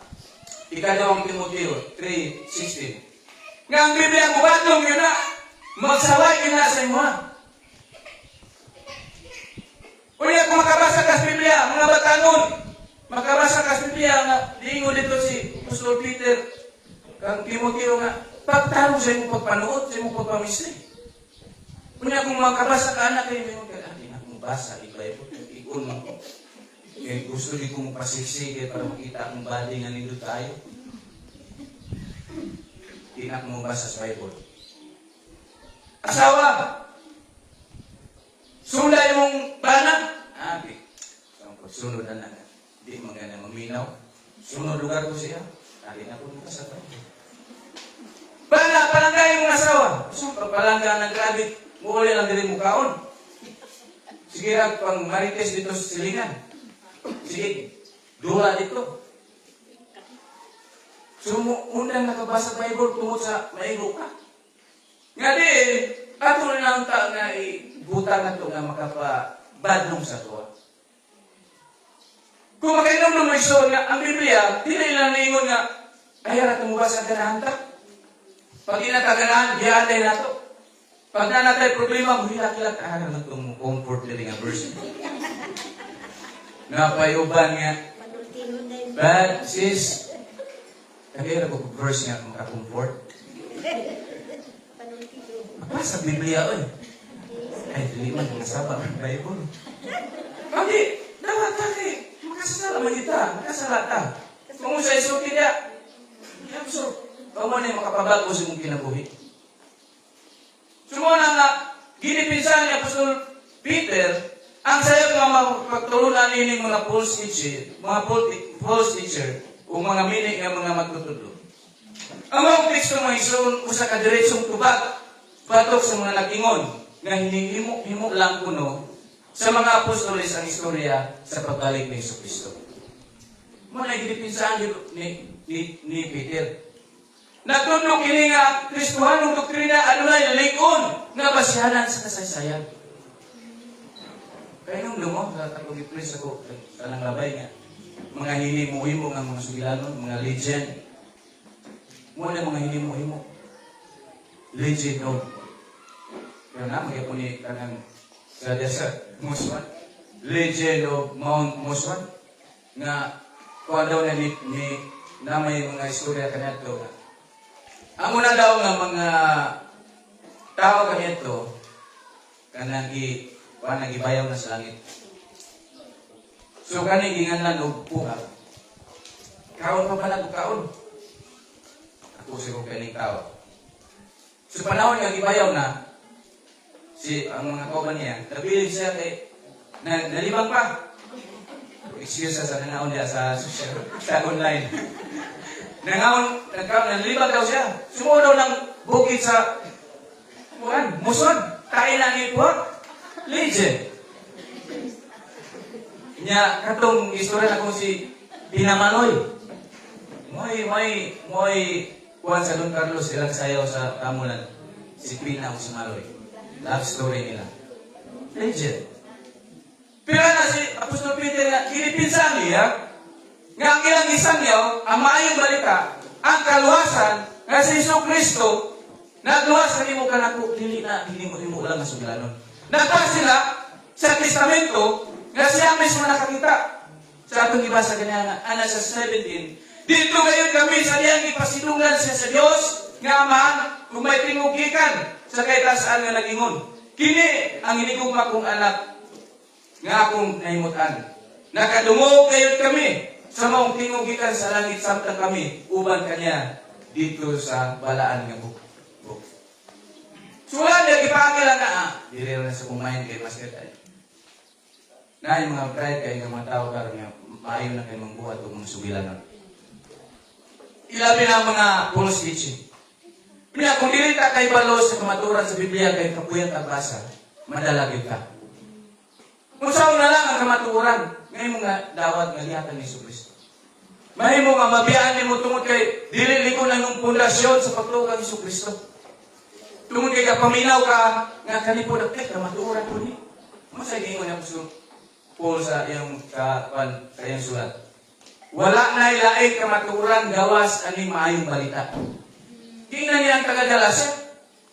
Ikadawang Timoteo 3:16. Nga ang Biblia mo batong yun na magsaway yun na sa imo. Unya kung makabasa ka sa Biblia, mga batanon, makabasa ka sa Biblia, nga liingon dito si Apostol Peter, kang Timoteo nga, pagtarong sa imong pagpanuot, sa imong pagpamisli. Unya kung makabasa ka anak kayo, may mga akin akong basa, i-Bible, ikon mo ko. Kaya gusto di ko mapasiksige para makita akong body nga nito tayo. Tinak mo basa sa Bible. Asawa! Sulay mong bana. Abi. Sunod na na. Di magana maminaw. Sunod lugar ko siya. Ari na po ka sa tayo. Bana, palanggay mong asawa. So, papalangga ng grabe. Muli lang din mo kaon. Sige, pang marites dito sa silingan. Sige, dula dito. So, unang nakabasa Bible tungkol sa maigo ka. Nga di, ato na lang ta nga buta na ito nga makapabadlong sa tuwa. Kung makainom ng may son nga, ang Biblia, di na ilang naingon nga, ayaw na tumubas ang ganahan ta. Pag inataganahan, giatay na ito. Pag nanatay problema, muhilak-hilak, ayaw na itong comfort living nga verse. Napayuban nga, but sis, kaya na ko verse nga makakomfort. Apa sa Biblia, oy? Ay, dili man masaba ang Bible. Pagi, dapat ka kay makasala man kita, makasala ta. Kung sa iso kaya, absorb. Kamu na makapabago sa mong kinabuhi. Sumuna nga, ginipinsan ni Apostol Peter, ang sayo nga magpagtulunan nining mga false teacher, o mga mini nga mga magtutudlo. Ang mga teksto mga isun, usa ka diretsong tubag, patok sa mga nag-ingon, nga hinihimo lang kuno sa mga apostoles ang istorya sa pagbalik ni Jesucristo. Mga ginipinsan ni Peter. Natundok ini nga Kristohanong doktrina adunay nalingon nga basihanan sa kasaysayan. Kaya nung lumo, katong i-preach ako kanang labay nga, mga hinimo-himo nga mga sugilanon, mga legend. Muna mga hinimo-himo. legend of kaya na magyapon ni kanang sa desert Muswan, legend of Mount Muswan nga kuha daw na ni na may mga istorya kanito. Ang una daw nga mga tao kanito kanang gibayaw na sa langit. So kaning ginganlan og buhag. Kaon pa pala og kaon. Ako siguro kaning tao. Sa panahon nga gibayaw na ang mga kauban niya, nabilig siya kay nalibang pa. Excuse sa nangaon niya sa social, sa online. Nalibang daw siya. Sumuo daw ng bukid sa Musod. Kain lang yung buhag. Legend. Nya katong istorya na kung si Pinamanoy. Moy kuwan sa Don Carlos ilang sayaw sa tamunan. Si Pina o si Maloy. Love story nila. Legend. Pero na si Apostol Peter nga kinipinsan niya nga ang ilang isang yaw, ang maayong balita, ang kaluwasan nga si Jesucristo nagluwas sa imo kanako dili mo lang masuglanon. Nagpa sila sa testamento nga siya mismo nakakita. Sa atong ibasa kanya ana sa 17. Dito ngayon kami sa diyang ipasidungan siya sa Dios nga Amahan kung may tingugikan sa kaitasaan nga nagingon. Kini ang inigugma kong anak nga akong nahimutan. Nakadungog kayo kami sa maong tingugikan sa langit samtang kami uban kanya dito sa balaan nga bukid. Sulan niya, ipakila na dili na sa kumain kay Master tayo. Na yung mga bright kayo ng mga tao karon nga maayo na kayo mangbuhat o mga sugilanon. Ilabi na ang mga false teaching. Kaya kung dili ka kay balos sa kamaturan sa Biblia kay kapuyat agbasa, madalagid ka. Kung saan na lang ang kamaturan, ngayon mga dawat nga lihatan ni Jesucristo. Mahimo nga mabiyaan mo tungod kay dili liko na ng pundasyon sa pagtuo kang Jesucristo. Tungod kay kapaminaw ka nga kanipod ang kamaturan po ni. Masay gingon niya Paul sa iyong kayang sulat. Wala na ilaing kamaturan gawas aning maayong balita. Tingnan niya ang taga-Galasya.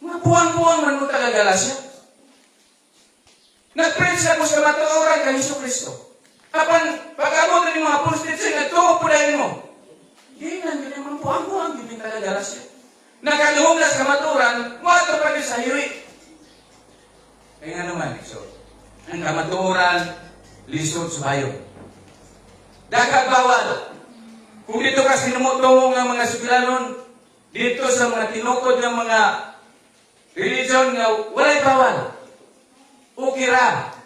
Mga buwang-buwang man mo taga-Galasya. Nag-preach na po sa kamaturan kay Jesucristo. Kapan pag-abot ng mga posted siya, nagtuo po dahil mo. Tingnan niya mga buwang-buwang yung taga-Galasya. Nakaluhog na sa kamaturan, mga pa sa hiwi. Kaya nga naman, so, ang kamaturan, lisod sa bayo. Dagat bawal. Kung dito ka sinumutungo ng mga sugilanon, dito sa mga tinukod ng mga religion nga walay bawal. Okay ra.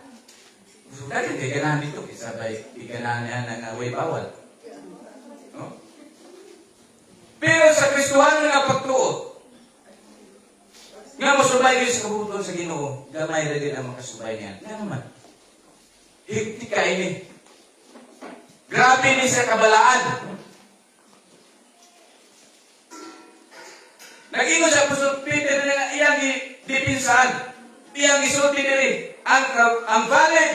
So, dahil kay ganahan dito, isabay, iganahan niya na way bawal. No? Pero sa Kristuhan nga pagtuo, nga masubay kayo sa kabubuton sa Ginoo, gamay rin din ang makasubay niya. Nga naman. Higti ka ini. Grabe ni sa kabalaan. Nag-ingon sa Apostol Peter na iyang dipinsan, iyang isulti diri, ang valid,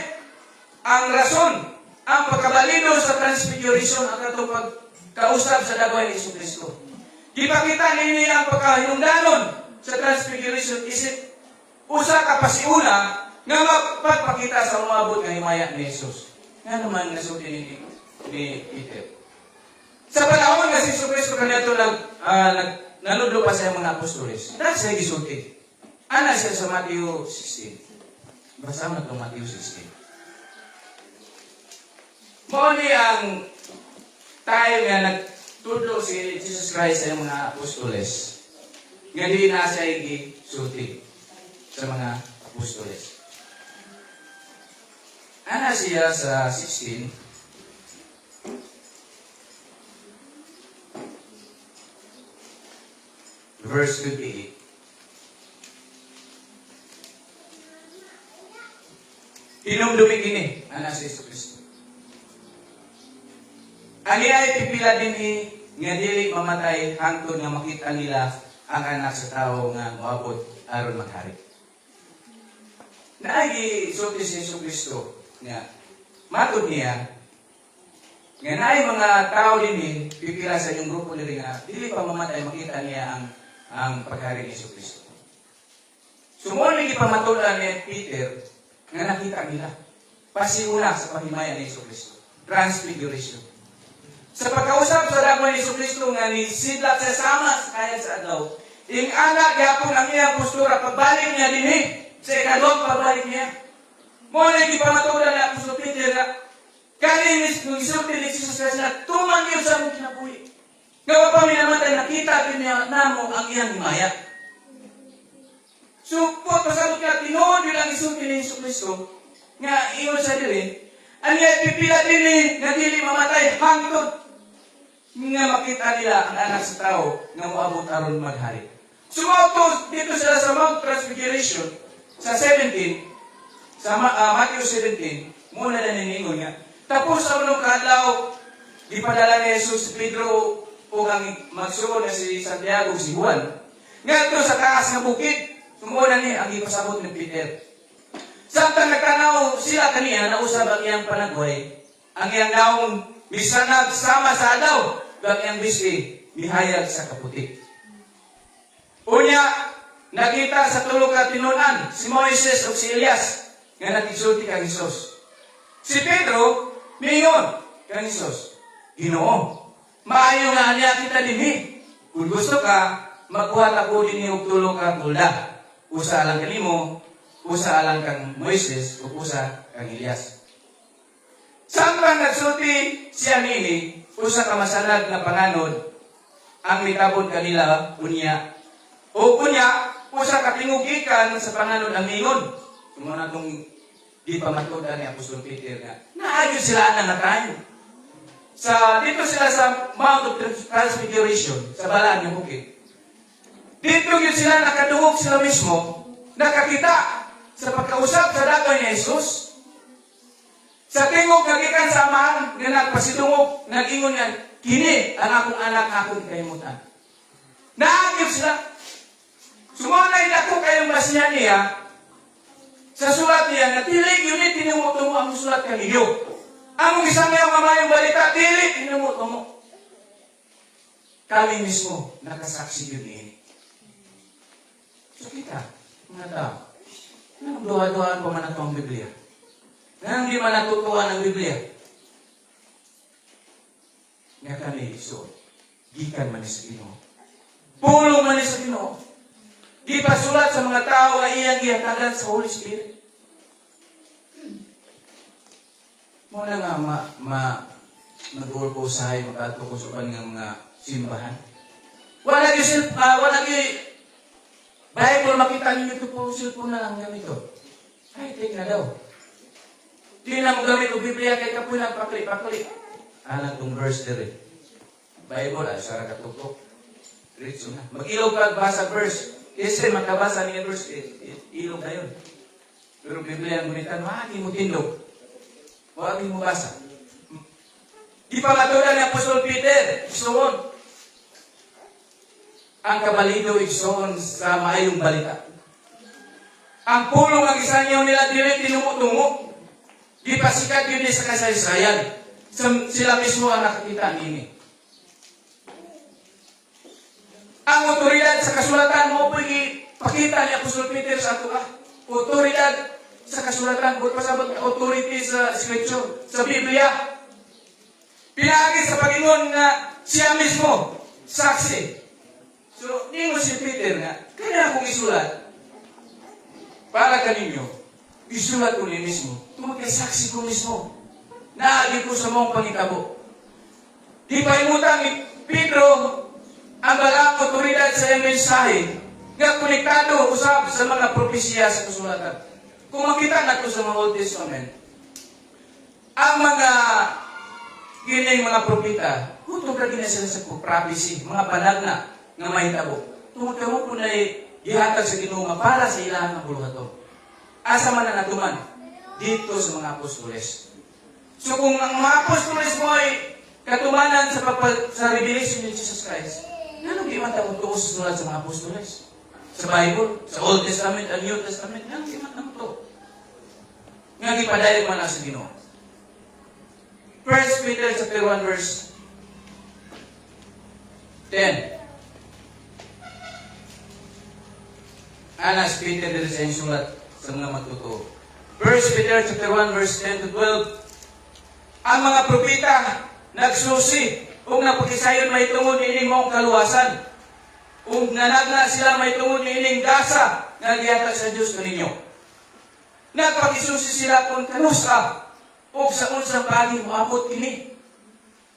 ang rason, ang pagkabalido sa transfiguration ang katong pagkausap sa dagway ni Jesucristo. Ipakita ninyo ang pagkahinungdanon sa transfiguration isip usa ka pasiuna nga magpapakita sa umabot nga himaya ni Jesus. Nga naman nasulti ni Peter. Sa panahon nga si Jesucristo kanito nanudlo pa sa mga apostoles. Dahil siya gisulti. Ana siya sa Matthew 16. Basta mo itong Matthew 16. Muli ang time nga nagtudlo si Jesus Christ sa mga apostoles. Nga di na siya gisulti sa mga apostoles. Ana siya sa 16. Verse 28. Inumdumi kini, ana si Jesucristo. Ani ay pipila din nga dili mamatay hangtod nga makita nila ang anak sa tao nga moabot aron maghari. Naagi sulti si Jesucristo nga matod niya nga naay mga tao din pipila sa inyong grupo diri nga dili pa mamatay makita niya ang paghari ni Jesucristo. Sumuli ipamatulan ni Peter nga nakita nila. Pasiuna sa pahimaya ni Jesucristo. Transfiguration. Sa pagkausap sa dagwan ni Jesucristo nga ni sidlat sa sama sa kaya sa adlaw, ing anak gyapon ang iyang postura pagbalik niya dinhi sa ikadong pagbalik niya. Mo na ipamatulan ni Apostol Peter nga kani mismo gisulti ni Jesus Christ na tumangyo sa among kinabuhi. Nga pa minamatay nakita din niya namo ang iyang himaya. So, po, pasabot nga, tinuod yun ang isulti ni Jesus Cristo, nga iyon sa diri, ang iya pipila din nga dili mamatay hangtod, nga makita nila ang anak sa tao, nga moabot aron maghari. So, dito sila sa Mount Transfiguration, sa 17, sa Matthew 17, muna na niningon nga, tapos sa unong kadlaw, ipadala ni Jesus si Pedro o ang magsuon na si Santiago, si Juan, nga ito sa taas ng bukid, sumuna ni ang ipasabot ni Peter. Samtang nagtanaw sila kaniya na usab ang iyang panagway, ang iyang daong bisanag sama sa adaw, ang iyang biski mihayag sa kaputi. Unya, nakita sa tulo ka tinunan si Moises o si Elias nga nagsulti kang Hesus. Si Pedro mingon kang Hesus, Ginoo, maayo nga niya kita dinhi. Kung gusto ka, magbuhat ako dinhi og tulo ka tulda. Usa alang kanimo, usa alang kang Moises, o usa kang Elias. Samtang nagsulti siya nini, usa ka masanag na panganod, ang mitabon kanila unya. O unya, usa ka tingugikan sa panganod ang mingon. Sumuna itong di pa matuda ni Apostol Peter nga, naayos sila na nakayo. Dito sila sa Mount of Transfiguration, sa balaan ng bukid. Dito yun sila nakadungog sila mismo, nakakita sa pagkausap sa dagwan ni Jesus. Sa tingog nagikan sa amahan, nga nagpasidungog, nag-ingon yan, kini ang akong anak nga akong kaimutan. Naagib sila. Sumunay na ko kayong masya niya, sa sulat niya, na tilig yun tinumuto mo ang sulat kaniyo. Ang isang iyong mamayong balita, tilig tinumuto mo. Kami mismo, nakasaksi yun niya. So kita, mga tao, nang duha-duhaan pa man ito ang Biblia. Nang di man natutuwa ng Biblia. Nga kami iso, gikan man sa Ginoo. Pulong man sa Ginoo. Di pa sulat sa mga tao nga iyang gihatagan sa Holy Spirit. Muna nga mag-urpusahay, makatukusupan ng mga simbahan. Wala gyud Bible, makita niyo ito po, cellphone na lang ganito. Ay, take na daw. Di na mo gamit o Biblia kay kapoy lang pakli. Alang itong verse dire. Bible, ay sarang katutok. Ritso na. Mag-ilog ka basa verse. Kasi makabasa niya verse, ilog na yun. Pero Biblia ang gunitan, di mo tindog. Di mo basa. Di pa matulan ni Apostol Peter. Isuon. Ang kabalido igsoon sa maayong balita. Ang pulong ang isa niyo nila dili tinumutungo. Di pa sikat yun sa kasaysayan. Sila mismo ang nakakita nini. Ang otoridad sa kasulatan mo po pakita ni Apostol Peter sa ato otoridad sa kasulatan, kung pasabot na authority sa Scripture, sa Biblia. Pinagi sa Panginoon na siya mismo, saksi. So, ningo si Peter nga, kaya akong isulat, para kaninyo, isulat ko ni mismo, tumagkasaksi ko mismo, naagi ko sa mong pangitabo. Di pa imutang ni Pedro, ang balang otoridad sa iyong mensahe, nga konektado usap sa mga propesya sa kasulatan. Kung makita nato sa mga Old Testament, ang mga gining mga propeta, hutong ka gina sila sa prophecy, mga panagna, nga mahitabo. Tungkol kamo po na ihatag sa Ginoo para sa ilang ng buluhato. Asa man na natuman? Dito sa mga apostoles. So kung ang mga apostoles mo ay katumanan sa revelation ni Jesus Christ, ano di man tawag to sa sulat sa mga apostoles? Sa Bible, sa Old Testament, at New Testament, ano di man to? Nga gipadayag man na sa Ginoo. 1 Peter chapter 1 verse 10. Anas Peter diri sa insulat sa mga magtotoo. 1 Peter chapter 1 verse 10 to 12. Ang mga propeta nagsusi ug napakisayon may tungod ining maong kaluwasan. Ug nanagna sila may tungod ining gasa nga gihatag sa Dios kaninyo. Nagpakisusi sila kung kanusa ug sa unsang pagi moabot kini.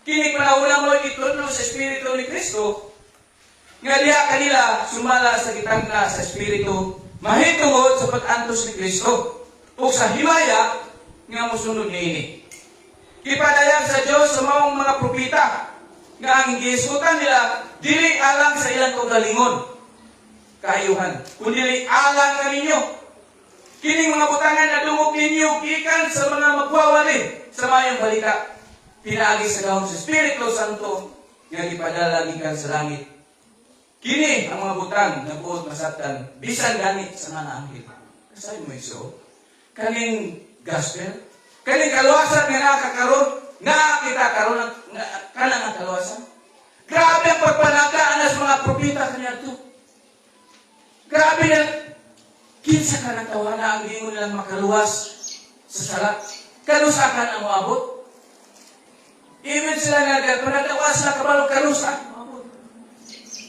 Kini panahon mo itudlo sa Espiritu ni Kristo nga diha kanila sumala sa gitangna sa Espiritu mahitungod sa pag-antos ni Kristo ug sa himaya nga mosunod niini. Ipadayag sa Dios sa maong mga propeta nga ang giisutan nila dili alang sa ilang kaugalingon kaayuhan kundi alang kaninyo. Kining mga butangan na dungog ninyo gikan sa mga magwawali sa mayong balita pinaagi sa gahom sa Espiritu Santo nga gipadala gikan sa langit. Kini ang mga butang na buot masabtan bisan ganit sa mga anghel. Kasay mo iso kaning gospel, kaning kaluwasan nga nakakaroon, nakakita karon kanang ang kaluwasan. Grabe ang pagpanagaan sa mga propeta kaniya to. Grabe na kinsa ka ng tawana ang giingon nilang makaluwas sa sala. Kalusakan ang moabot. Even sila nga panagawas na kabalong kalusa.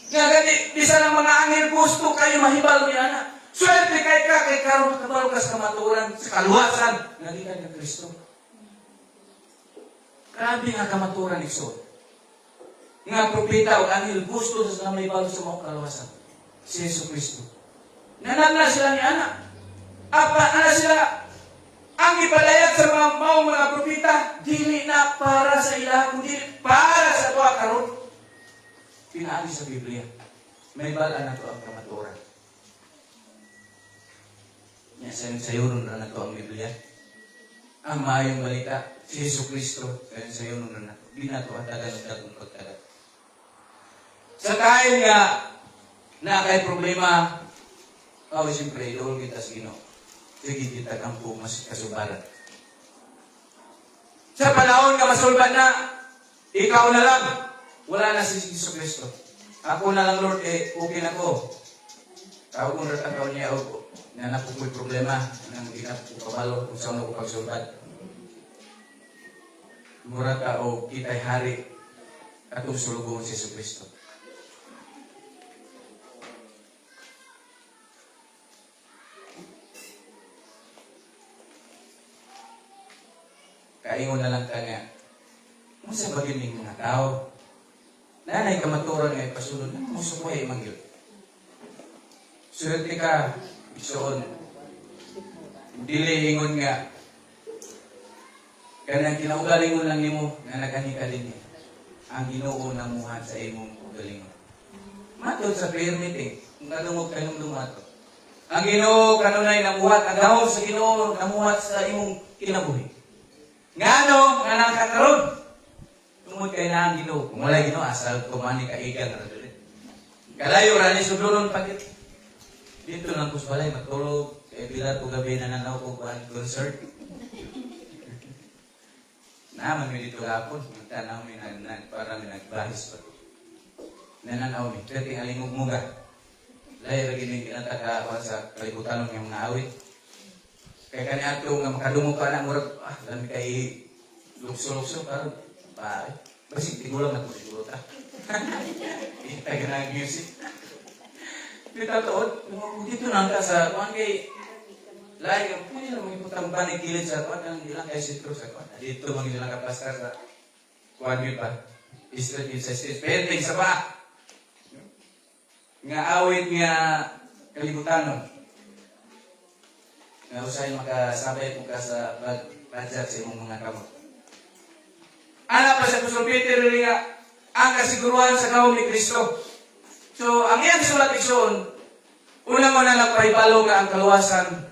Nga gani, bisa ng mga anghel gusto kayo mahibalo niya na. Swerte kay ka, kay karon kabalo ka sa kamaturan, sa kaluwasan, nga di ka ng Kristo. Grabe nga kamaturan ni Sol. Nga propeta o anghel gusto sa mahibalo sa mga kaluwasan. Si Yesu Kristo. Nanagna sila ni anak. Apa, ana sila, ang ipalayag sa mga propeta, dili na para sa ila, kundi para sa tuwa karon. Pinaali sa Biblia. May bala na to ang kamaturan. Sayuron na to ang Biblia. Ang maayong balita, si Yesu Kristo, sayuron na to. Di na to ang tagal-tagal pagtagal. Sa kain nga, na kay problema, siyempre, idol kita sa Ginoo. Sige kita ang mas kasubalan. Sa panahon nga masulban na, ikaw na lang. Wala na si Jesus Kristo. Ako na lang, Lord, okay na ko. Ako kung natagaw niya ako, na napukoy problema, nang inapukabalo kung saan ako pagsulbad. Mura ka o kita'y hari atong sulugon si Jesus Kristo. Kaingon na lang ka nga, kung sa bagiling mga tao, nanay kamaturan nga ipasunod na musukoy mangyod. Swerte ka, isoon. Dili ingon nga. Kanang kinaugalingon lang nimo nga nagani ka din niya. Ang Ginoo na muhan sa imong ugalingon. Matod sa prayer meeting, kung nadungog ka nung dumato. Ang Ginoo kanunay namuhat, ang gahom sa Ginoo namuhat sa imong kinabuhi. Ngano nga nakakaroon? Tungod kay na ang Ginoo. Kung wala Ginoo, asal kumani kaigan na rin. Kalayo rani sudulon pagit. Dito lang kusbalay, matulog. Bilat ko gabi na nanaw ko kuhan concert. Naman may dito hapon. Magtanaw may parang nagbahis pa. Nananaw may. Pero tingalingog muga. Layo lagi nang kinataka sa kalibutan ng mga awit. Kaya kanya ato nga makadungog ka na murag, lami kay lukso-lukso parang pare. Basi tigulang na ito siguro ta. Kita ka na music. Dito dito nang ka sa kuan kay lahi ang pwede na magiputang banig kilid sa kuan ang ilang kay sitro sa kuan. Dito mga ilang kapastar sa kuan yun pa. Street yun sa street. Painting sa pa. Nga awit nga kalibutanon. Nga usahay makasabay po ka sa budget sa imong mga kamot. Ana pa sa Apostol Peter nga ang kasiguruhan sa gahom ni Kristo. So, ang iyang sulat igsoon, una mo na nagpahibalo nga ang kaluwasan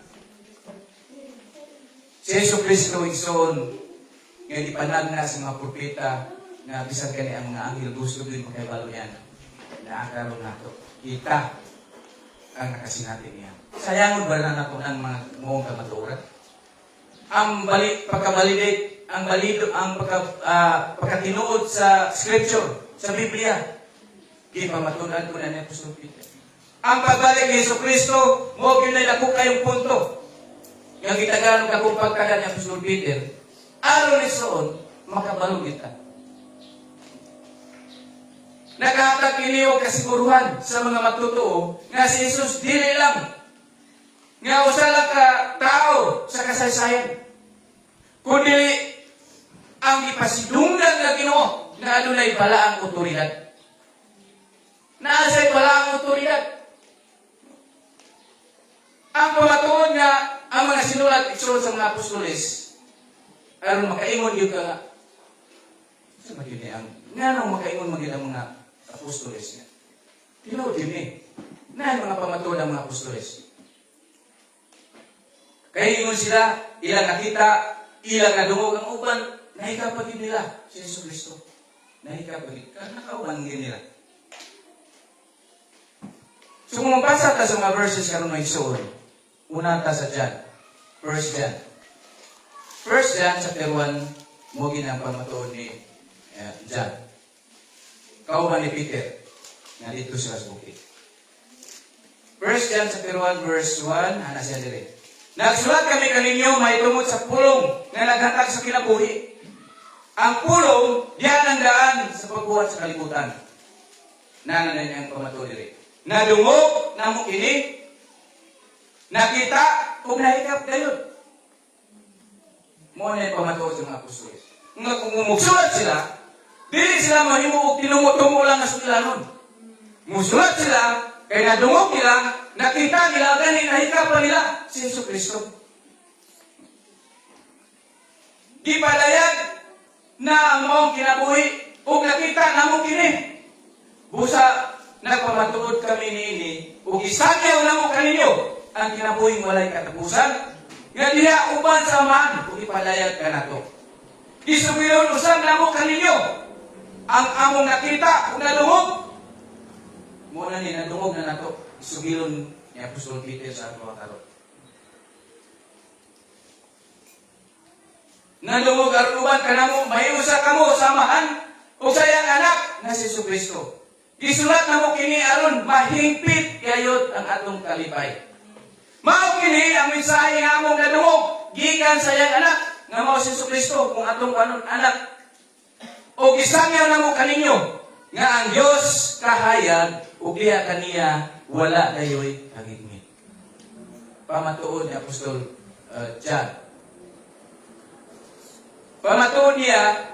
si Yesu Kristo igsoon nga ipanag na sa mga propeta na bisan kani ang mga anghel gusto din makahibalo yan. Naakaroon na ito. Kita ang nakasinati niya. Sayangon ba na nato ang mga muong kamaturan? Ang pagkabalidate, ang balido, ang pagkatinuod sa scripture, sa Biblia, di pa matunan ko na ni Apostol Peter. Ang pagbalik ni Jesucristo, mo yun ay dako kayong punto. Yang gitagalan kakong pagkada ni Apostol Peter, aron ni soon, makabalog kita. Naghatag iniyo kasiguruhan sa mga magtotoo nga si Jesus dili lang nga usa lang ka tao sa kasaysayan, kundi ang ipasidunggan nga Ginoo na adunay balaang otoridad. Naasay balaang otoridad. Ang pamatuod nga ang mga sinulat igsoon sa mga apostoles aron makaingon gyud ka nga sa magini ang nganong makaingon magid ang mga apostoles nga. Tinuod din eh. Na mga pamatuod ang mga apostoles. Kaya ingon sila, ilang nakita, ilang nadungog ang uban, nahikapagin nila si Jesucristo. Nahikapagin. Nakauban din nila. So kung mabasa ta sa mga verses karon na igsoon, una ta sa John. 1 John. 1 John chapter 1, mo ginang pamatuod ni John. Kauban ni Peter nga dito sila sa bukid. 1 John chapter 1 verse 1, ana siya dire. Nagsulat kami kaninyo may tungod sa pulong nga naghatag sa kinabuhi. Ang pulong, diyan ang daan sa pagbuhat sa kalibutan. Nanan niya ang pamatuod dire. Nadungog na mo kini, nakita kung nahikap dayon. Mo na yung pamatuod sa mga apostoles. Nga kung mugsulat sila, dili sila mahimo og tinungo-tungo lang na sugilanon. Musulat sila, kay nadungog nila, nakita nila, gani nahikapan nila si Jesucristo. Di padayag na ang maong kinabuhi, ug nakita na mo kini. Busa, nagpamatuod kami niini, ug isagyaw na mo kaninyo, ang kinabuhing walay katapusan, nga diha uban sa man, ug ipadayag ka na to. Isugilon usang na mo kaninyo, ang among nakita, ug nadungog, muna ni nadungog na nato, isugilon ni Apostol Peter sa ato karot. Nadungog aruban kanamo, may usa kamo samahan ug sayang anak nga si Jesucristo. Gisulat na mo kini aron mahingpit kayod ang atong kalipay. Mao kini ang mensahe nga among nadungog gikan sa iyang anak nga mao si Jesucristo kung atong kanon anak. O gisangyaw na mo kaninyo nga ang Dios kahayag ug diha kaniya wala dayoy kagigmit. Pamatuod ni Apostol John. Pamatuod niya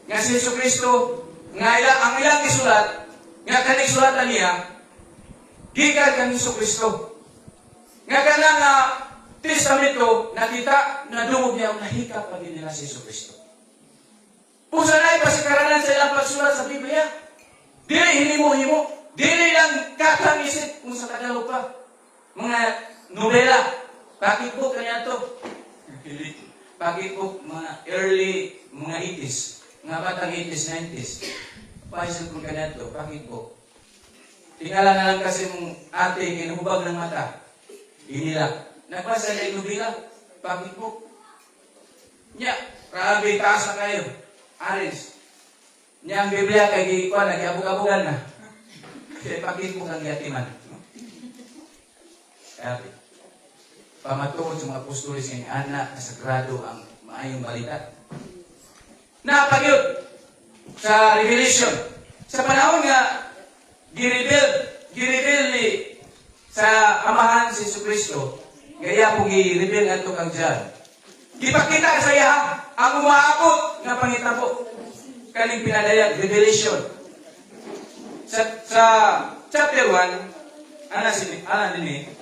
nga si Jesucristo nga ang ilang gisulat nga kaning sulatan niya gikan kang Jesucristo. Nga kanang testamento nakita nadungog niya nahikap pa din nila si Jesucristo. Pusa na pasikaranan sa ilang pagsulat sa Biblia. Dili hinimo-himo. Dili lang katang isip kung sa Tagalog pa. Mga nobela. Pakitbook kanya to. Pakitbook mga early, mga 80s. Mga batang 80s, 90s. Paisip kung kanya to. Pakitbook. Tingala na lang kasi mong ate kinahubag ng mata. Inila. Nagbasa na yung nobela. Pakitbook. Nya, grabe taas na kayo. Aris. Nya ang Biblia kay gikuan nagiabog-abogan na. Kaya pakitbook ang yatiman. Kaya pamatuod sa mga apostoles ng anak na sagrado ang maayong balita. Napagyod sa Revelation. Sa panahon nga gireveal ni sa amahan si Jesucristo, gaya po gi-reveal ato kang John. Gipakita sa iya ang umaabot nga pangitabo kaning pinadayag Revelation. Sa chapter 1, ana dinhi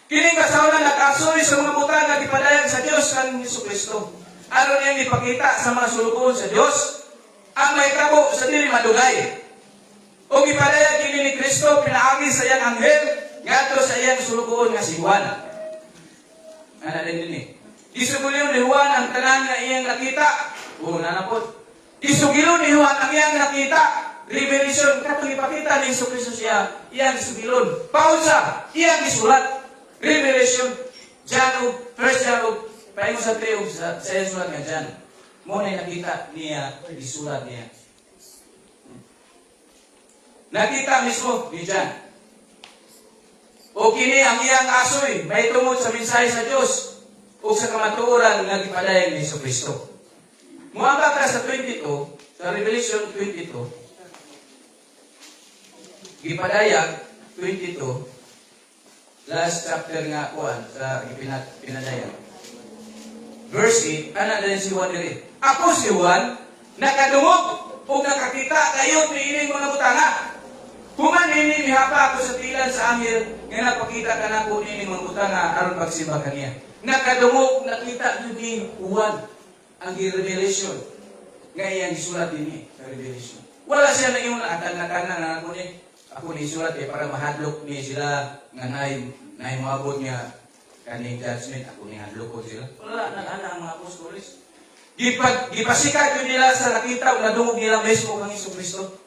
kining kasawnan nag-asuy sa mga butang nga gipadayag sa Dios kan Jesucristo. Aron niyang ipakita sa mga sulukon sa Dios ang mahitabo sa dili madugay. O gipadayag kini ni Kristo pinaagi sa iyang anghel ngadto sa iyang sulukon nga si Juan. Ana dinhi. Isugilon ni Juan ang tanan nga iyang nakita. Nanapod. Isugilon ni Juan ang iyang nakita. Revelation katong ipakita ni Jesucristo siya iyang isugilon. Pausa iyang isulat. Revelation, John, 1 John, paingon sa Teo, sa sulat nga John. Mo na nakita niya, isulat niya. Nakita mismo ni John. O kini ang iyang asoy, may tungod sa mensahe sa Dios o sa kamatuoran nga gipadayon ni Kristo. Muamba ka sa 22, sa Revelation 22, gipadayag 22, last chapter nga kuan sa pinadayag. Verse 8, ana din si Juan diri. Ako si Juan, nakadungog o nakakita kayo ni ining mga butanga. Human ini mihapa ako sa tilan sa anghel nga nagpakita kanako ni mga butanga aron pagsimba kaniya. Nakadungog nakita jud ni Juan ang revelation nga iyang gisulat dinhi sa revelation. Wala siya nang imong nakatan na ako ni sulat para mahadlok ni sila nga nay moabot niya kaning judgment ako ni hadlok ko sila. Wala nang ana ang mga apostoles. Gipasikat yun nila sa nakita o nadungog nila mesmo kang Isu Kristo.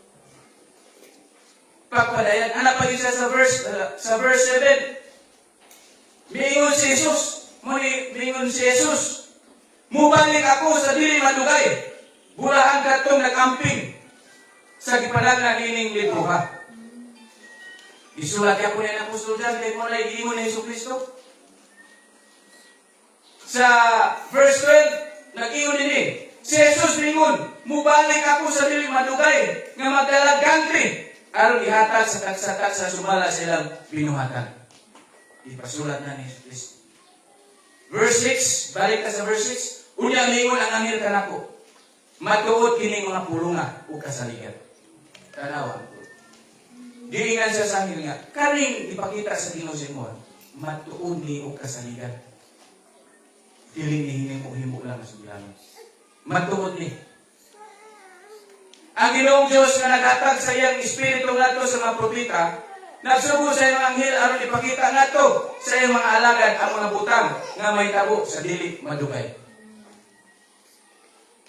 Pagpadayan, anak pa yun siya sa verse 7. Miingon si Jesus. Miingon si Jesus. Mubalik ako sa dili madugay. Bulahan ka itong nag-amping sa gipanagna nining libro ha. Isulat ako na ng apostol dyan, kaya mo na iingon ni Isu Kristo. Sa verse 12, nag-ingon din si Jesus mingon, mubalik ako sa dili madugay, nga magdalag country, aron ihatag sa tagsa sumala silang binuhatan. Ipasulat na ni Kristo. Verse 6, balik ka sa verse 6, unya mingon ang anghel kanako, matuod kining mga pulunga o kasaligan. Tanawa. Diingan siya sa anghel nga, kaning ipakita sa Ginoo sa imo, matuod ni o kasaligan. Dili ni himo lang sa bilang. Matuod ni. Ang Ginoong Diyos nga naghatag sa iyang espiritu ngadto sa mga propeta, nagsugo sa iyang anghel aron ipakita ngadto sa iyang mga alagad ang mga butang nga may tabo sa dili madugay.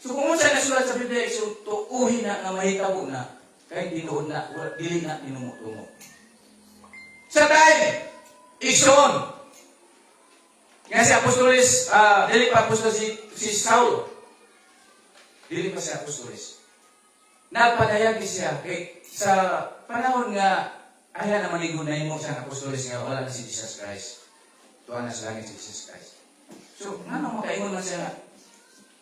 So kung unsa nasulat sa Biblia, so tuuhin na nga may tabo na kay tinuod na dili na tinumutungo. Sa time, igsoon. Nga si Apostoles, dili pa apostol si Saulo. Dili pa si Apostoles. Nagpadayag siya kay sa panahon nga ayan naman igunay mo sa Apostoles nga wala na si Jesus Christ. Tuwa na sa langit si Jesus Christ. So, nga nang makaingon man siya nga,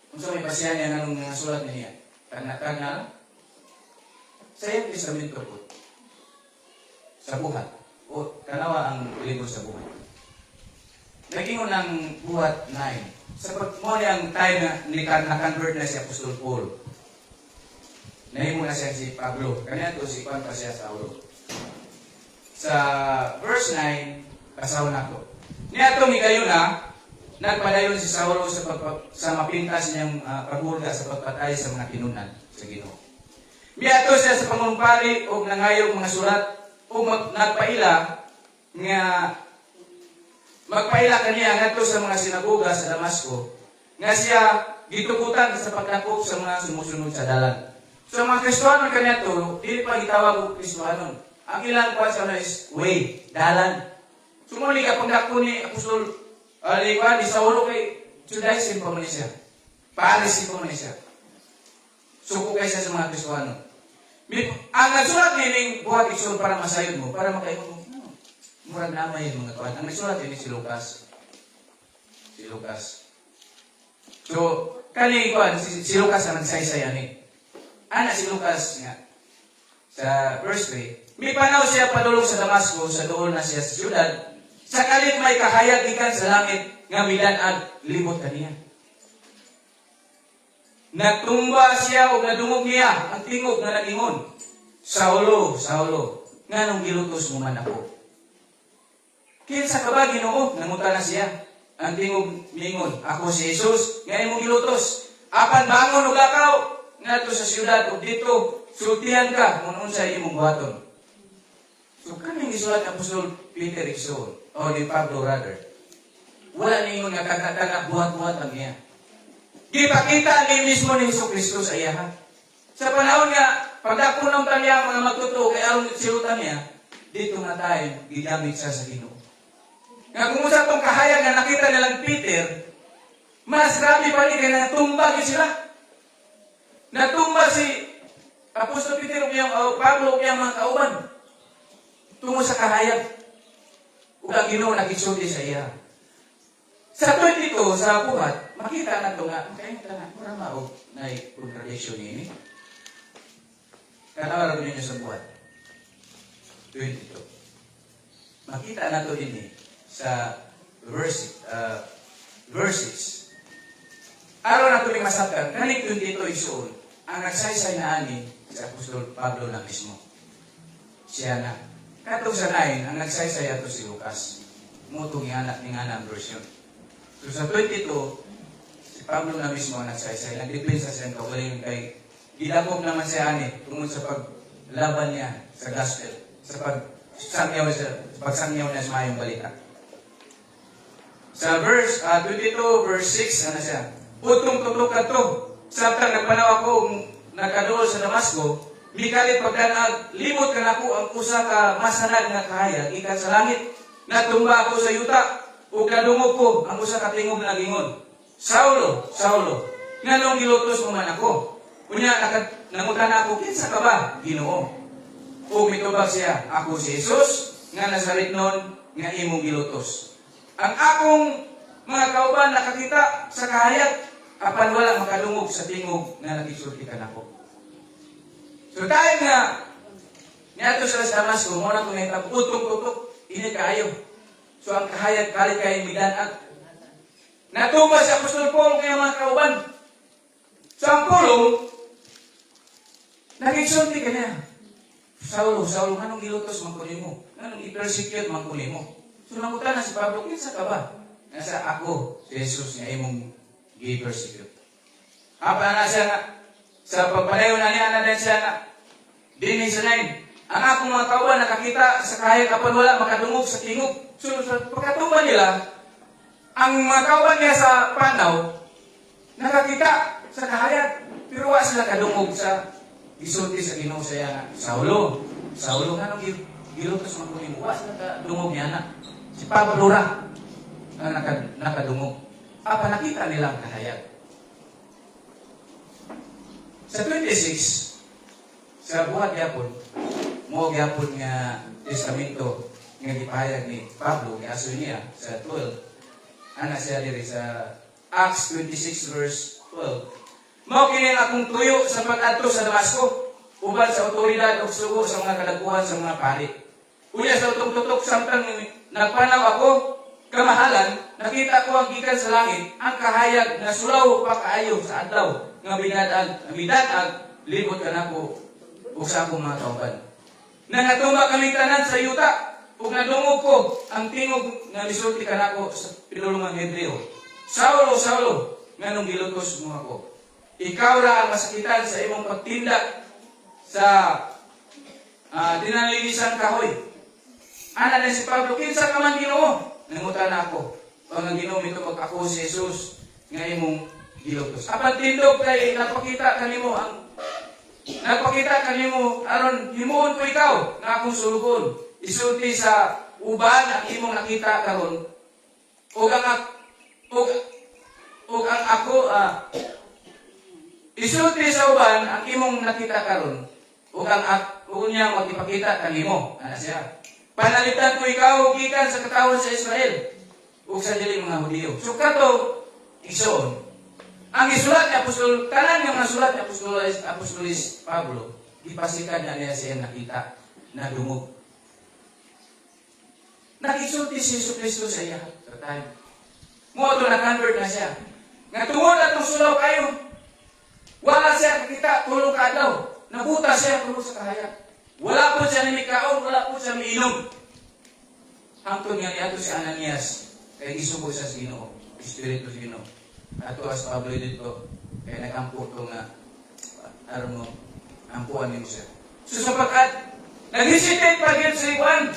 kung sa may basihan niya nga nung sulat niya, tagna sa iyang testamento po, sa buhat, o kanawa ang libro sa buhat. Nag-ingon ng buhat 9. Sa mo ang time na na-convert na si Apostol Paul. Nahimo na siya si Pablo. Kanya to si Juan pa siya sa Saulo. Sa verse 9, kasaw na ko. Niya to migayon na, nagpadayon si Saulo sa mapintas niyang pagburga sa pagpatay sa mga kinunan sa Ginoo. Miyato siya sa pangumpari o nangayong mga sulat o nagpaila nga magpaila kaniya ngadto sa mga sinagoga sa Damasco nga siya gitukutan sa pagdakop sa mga sumusunod sa dalan. So mga Kristohanon kaniya to, dili pa gitawag og Kristohanon. Ang ilang kwasa is way, dalan. Sumuli ka pagdako ni Apostol Aliwan ni Saulo kay Judaism pa man siya. Parisin pa man siya. Suko kay siya sa mga Kristohanon. Ang nagsulat nining buhat igsoon para masayod mo, para makaingon mo. Murag namay yung mga tuwan. Ang nagsulat din si Lucas. Si Lucas. So, kani ko si Lucas ang nagsaysaya ni. Ana si Lucas nga. Sa verse 3, may panaw siya padulong sa Damasco, sa doon na siya sa siyudad. Sa kalit may kahayag ikan sa langit, nga midan-ag limot kaniya. Nagtumba siya o nadungog niya ang tingog na nag-ingon, Saulo, Saulo, nga nung gilutos mo man ako. Kinsa ka ba Ginoo? Nanguta na siya. Ang tingog mingon, ako si Jesus, nga imong gilutos. Apan bangon ug lakaw ngadto sa siyudad ug dito sultihan ka kung unsa imong buhaton. So kaning gisulat ng Apostol Peter igsoon o ni Pablo rather. Wala ningon nga kagataga buhat-buhat ang iya. Gipakita ni mismo ni Hesus Kristo sa iya. Sa panahon nga pagdako ng talya mga magtuto kay aron silutan niya, dito na tayo gigamit siya sa Ginoo. Nga kung sa itong kahayag na nakita nilang Peter, mas grabe pa rin kaya natumba sila. Natumba si Apostol Peter o Pablo o mga kauban. Tungo sa kahayag. Ug ang Ginoo nagsulti sa iya. Sa 22 sa buhat, makita na to nga kayo tanan mura mao na contradiction ini. Kanawa rin niyo sa buhat. 22. Makita na to ini sa verses. Araw na ito masabtan, kanig 22 isuon, ang nagsaysay na ani sa Apostol Pablo na mismo. Siya na. Katong sa 9, ang nagsaysay ato si Lucas. Mutong anak ni nga version. So sa 22, si Pablo na mismo ang nagsaysay. Nagdepensa siya ng kaugaling kay gidagom naman siya ani tungkol sa paglaban niya sa gospel. Sa pagsangyaw niya sa mayong balita. Sa verse 22, verse 6, ano siya? Utong tutukan to. Samtang nagpanaw ako nagkadool sa Damasco, mikalit pagdanag, limot ka na ko ang usa ka masanag na kahayag, ikan sa langit. Natumba ako sa yuta, ug nadungog ko ang usa ka tingog na gingon. Saulo, Saulo, nganong gilutos mo man ako? Unya, nangutan ako, kinsa ka ba? Ginoo. O mitubag siya, ako si Jesus, nga Nazaretnon, nga imong gilutos. Ang akong mga kauban nakakita sa kahayag, apan wala makadungog sa tingog na nagisulti ka nako. So tayo nga, niyato sa Damasco, muna kung nahitap, utong-tutok, ini kaayo. So ang kahayag, kali kayo midanag. Natumba si Apostol Paul kaya mga kauban. So ang pulong, nagisulti ka niya. Saulo, anong gilutos mangkunin mo? Anong i-persecute mangkunin mo? So nangutan na si Pablo, kinsa ka ba? Nasa ako, si Jesus, nga imong gi-persecute. Apa na siya nga, sa pagpalayo na niya na din siya nga, din sa 9, ang akong mga kauban nakakita sa kahayag kapag wala makadungog sa tingog. So sa pagkatumba nila, ang mga kauban niya sa panaw, nakakita sa kahayag, pero wala sila kadungog sa isulti sa Ginoo siya nga, Saulo, nga nung gilutos man kunin mo, wala sila kadungog niya na. Si Pablo ra, ang nakadungog. Apa nakita nilang kahayag. Sa 26, sa buhat yapon, mo gyapon nga testamento nga gipahayag ni Pablo nga aso niya sa 12. Ana siya diri sa Acts 26 verse 12. Mao kini akong tuyo sa pag-adto sa Damasco uban sa otoridad ug sugo sa mga kadaguhan sa mga pari. Unya sa utong-tutok samtang nagpanaw ako kamahalan, nakita ko ang gikan sa langit ang kahayag na sulaw pa kaayo sa adlaw nga bidatag libot ka nako ug sa akong mga kauban. Nangatumba kami tanan sa yuta ug nadungog ko ang tingog nga misulti ka nako sa pinulungang Hebreo. Saulo, nganong gilutos mo ako? Ikaw ra ang masakitan sa imong pagtinda sa dinalinisan kahoy. Ana na si Pablo, kinsa ka man Ginoo? Nangutan na ako. Pag ang Ginoo mito pag ako si Jesus nga imong gilutos. Apan tindog kay nagpakita kanimo aron himuon ko ikaw nga akong sulugon. Isulti sa uban ang imong nakita karon. Ug ang ako isulti sa uban ang imong nakita karon. Ug niya magipakita kanimo. Ana siya. Panalitan ko ikaw gikan sa katawan sa Israel ug sa dili mga Hudiyo. So kato igsoon. Ang isulat ni Apostol, tanan nga mga sulat ni Apostolis Pablo, ipasikan niya siya nakita na dumog. Nag-isulti si Jesus Cristo sa iya sa time. Mo ito na-convert na siya. Nga tungod at sulaw kayo. Wala siya kakita, tulong ka daw. Nabuta siya tulong sa kahayag. Wala po siya nimikaon, wala po siya miinom. Hangtod nga niyato si Ananias, kaya gisubo siya sa Ginoo, Espiritu sa Ginoo. Ato as Pablo dito, kaya nag-ampo ito nga, aron mo, ampuan niyo siya. So sapagkat, nag-hesitate pa rin si Juan.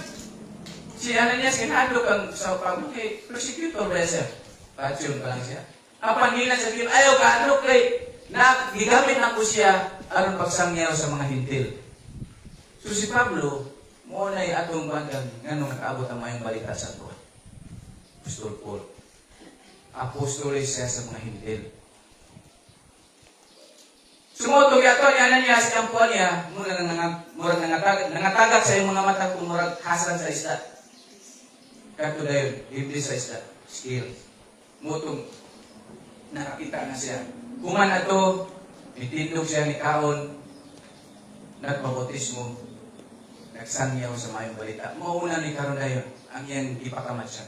Si Ananias, kinahadlok ang sa Pablo, kay persecutor ba siya? Pasyon pa lang siya. Apan nila sa Ginoo, ayaw kahadlok kay, na gigamit na po siya, aron pagsangyaw sa mga hintil. So si Pablo, mo na atong bandang nga nung nakaabot ang mayong balita sa ito. Apostol Paul. Apostolis siya sa mga hintil. Sumutog yato ni Ananias, ang puwan niya, murag nangatagak sa iyong mga mata kung murag hasan sa isda. kato dayon, hindi sa isda, skill. Mutong nakakita na siya. Kuman na to, itindog siya ni Kaon, nagpabotismo, nagsangyaw sa mayong balita. Mauna ni karon dayon, ang iyang ipakamat siya.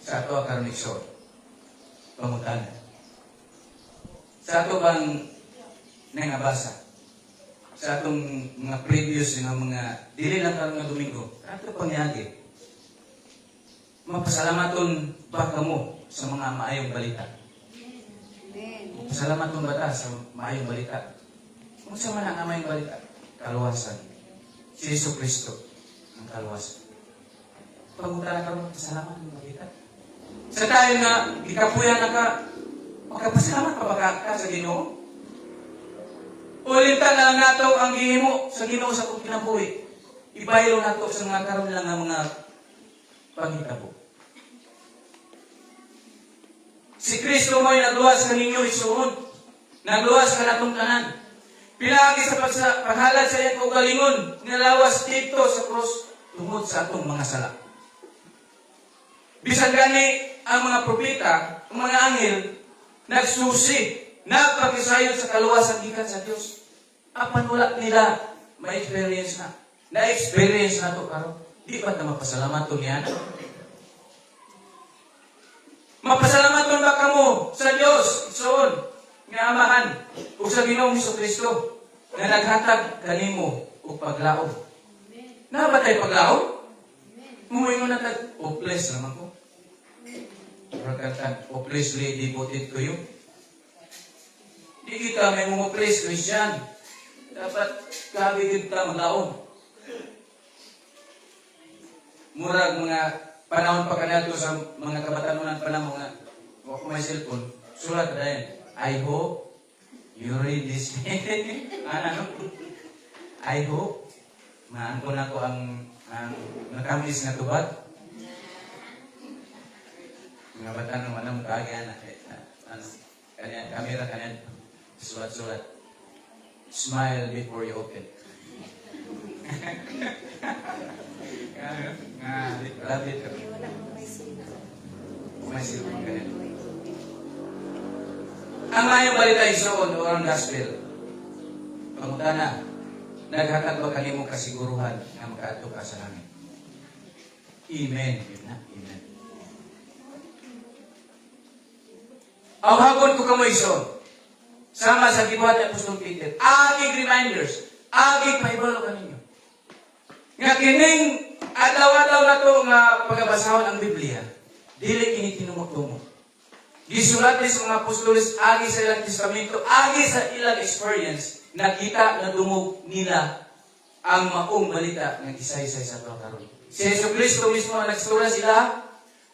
Sa ato ang karon iksod, pamutan. Sa ato bang nangabasa, sa atong mga previous nga mga dili lang karon nga Domingo, ato pangyagi. Mapasalamaton ba kamo sa mga maayong balita? Mapasalamaton ba ta sa maayong balita? Kung sa man ang maayong balita, kaluwasan. Si Yesu Kristo ang kaluwasan. Pangunta na karon pasalamat ng balita. Sa tayo nga gikapuyan na ka, magkapasalamat pa ba ka sa Ginoo? Ulitan na lang nato ang gihimo sa Ginoo sa kung kinabuhi. Ibaylo nato sa mga karon lang nga mga panghitabo. Si Kristo mo'y nagluwas ka ninyo isuon. Nagluwas ka natong tanan. Pilagi sa paghalad sa iyang kaugalingon, nilawas dito sa krus tungod sa atong mga sala. Bisan gani ang mga propeta, ang mga anghel, nagsusi, nagpakisayon sa kaluwasan gikan sa Dios. Apan wala nila ma-experience na. Na-experience na to karon. Di ba na mapasalamat niyan? Mapasalamat ba kamo sa Dios, Igsoon, nga Amahan, o sa Ginoong Jesucristo, na naghatag kanimo og paglaom. Na ba tayo paglaom? Muingon na tag, hopeless naman ko. Pagkatag, hopelessly devoted to you. Di kita may hopeless Christian. Dapat kabigid ka maglaom. Murag mga panahon pa kanato sa mga kabatanunan pa na mga wako may cellphone, sulat na yan. I hope you read this. Ano? I hope maangkon ako ang nakamis nga tubad. Mga bata naman ang kaagyan kanya kamera kanya sulat-sulat. Smile before you open. Lapit ka. May silpon ka nito. Ang mayong balita isoon o ang gospel. Pangunta na, naghatag ba kanimo kasiguruhan na makaadto ka sa langit? Amen. Amen. Awhagon ko kamo isoon. Sama sa gibuhat ni Apostol Peter. Agig reminders. Agig paibalo kaninyo. Nga kining adlaw-adlaw na to nga pagabasahon ang Biblia, dili kini tinumok-tumok. Gisulat ni sa mga apostoles, agi sa ilang testamento, agi sa ilang experience, nakita na dumog nila ang maong balita ng isaysay sa ito karon. Si Yesu Kristo mismo ang nagstura sila,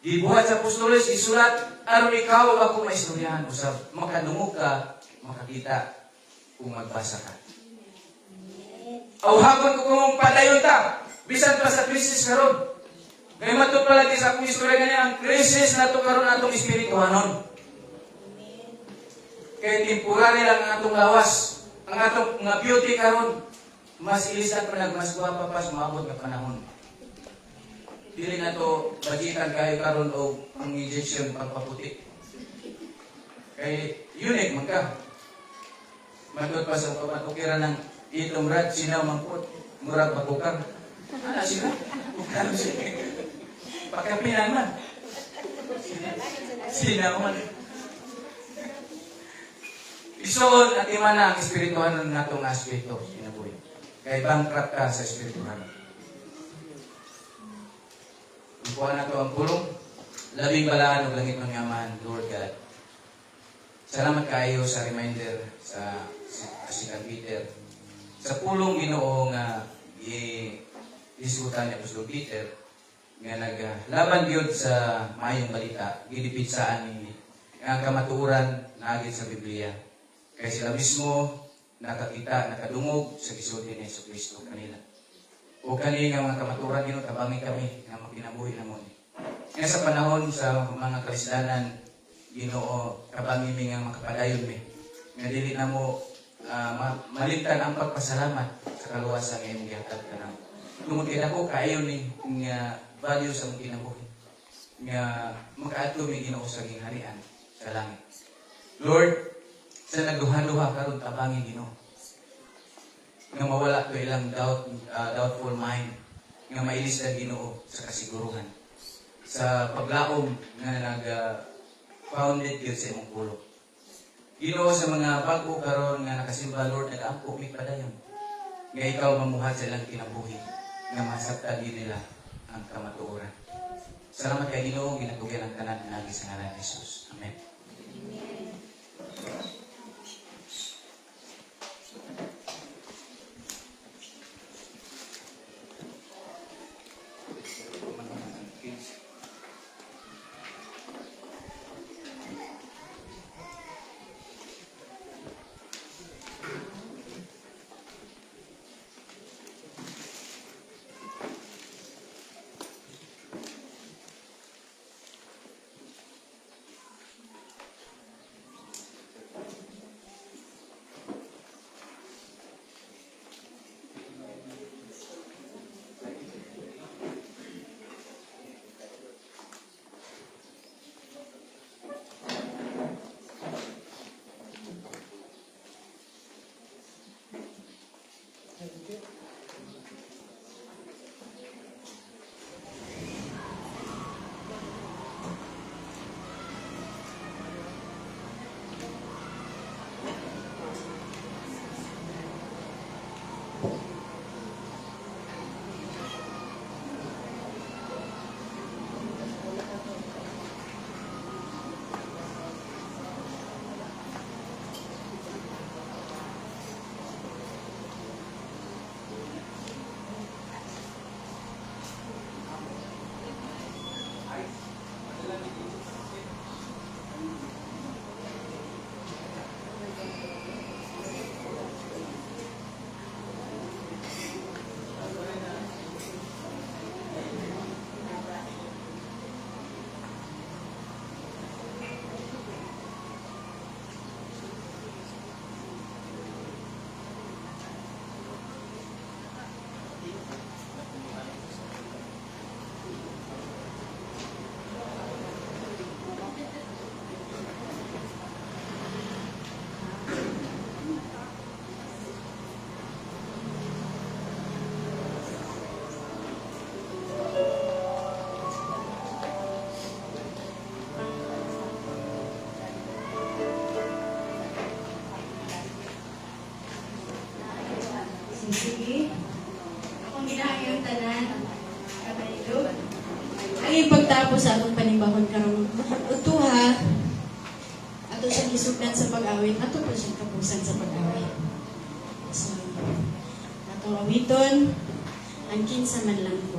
gibuhat sa apostoles, isulat, aron ikaw ako maistoryahan usab, makadumog ka, makakita kung magbasa ka. Awhagon ko kung padayon ta, bisan pa sa krisis karon. Kaya matod palagi sa akong istorya ganyan, ang krisis na ito karon atong espirituhanon. Kaya temporary lang ang atong lawas, ang atong mga beauty karon, mas ilisan pa mas guwapa pa sumabot nga panahon. Dili na to bajikan kayo karon o ang injection pagpaputi. Kaya unique man ka. Matod pa sa pagpatukiran ng itong rad, sinaw mangkot, murag bakukang. Ano sila? Bukang sila. Pagkapinan man. Sinaw man. Isoon at iman na ang espirituhan ng natong aspeto. Sinabuhi. Kaya bankrupt ka sa espirituhan. Kuha na ito ang pulong. Labing balaan o langit ng yaman, Lord God. Salamat kayo sa reminder sa Asikan Peter. Sa pulong Ginoo nga isigutan ni Apostol Peter nga naglaban gyud sa mayong balita, gidipitsaan ni ang kamatuoran na agit sa Biblia. Kaya sila mismo nakakita, nakadungog sa gisulti ni Jesucristo kanila. O kani nga mga kamatuoran Ginoo tabangi kami nga mapinabuhi namon. Nga sa panahon sa mga karisdanan Ginoo kabangi mi nga makapadayon mi. Nga dili na mo malimtan ang pagpasalamat sa kaluwasan ng iyong gihatag kanang tungod kay dako kaayo ni nga value sa mong kinabuhi nga makaadto mi Ginoo sa gingharian sa langit. Lord, sa nagduha-duha karon tabangin Ginoo nga mawala ko ilang doubtful mind nga mailis na Ginoo sa kasiguruhan sa paglaom nga nag-founded gyud sa imong pulo. Ginoo, sa mga bago karon nga nakasimba, Lord, nag-ampo mi padayon nga ikaw mamuhat sa ilang kinabuhi nga masabtan din nila ang kamatuoran. Salamat kay Ginoo, ginatugyan ang tanan nagi sa ngalan ni Jesus. Amen. Sige. Akong ginahayang tanan. Kabaylo. Ang ipagtapos sa atong panibahon karong utuha, ato siyang gisugdan sa pag-awit, ato pa siyang kapusan sa pag-awit. So, ato awiton, ang kinsa man lang ko.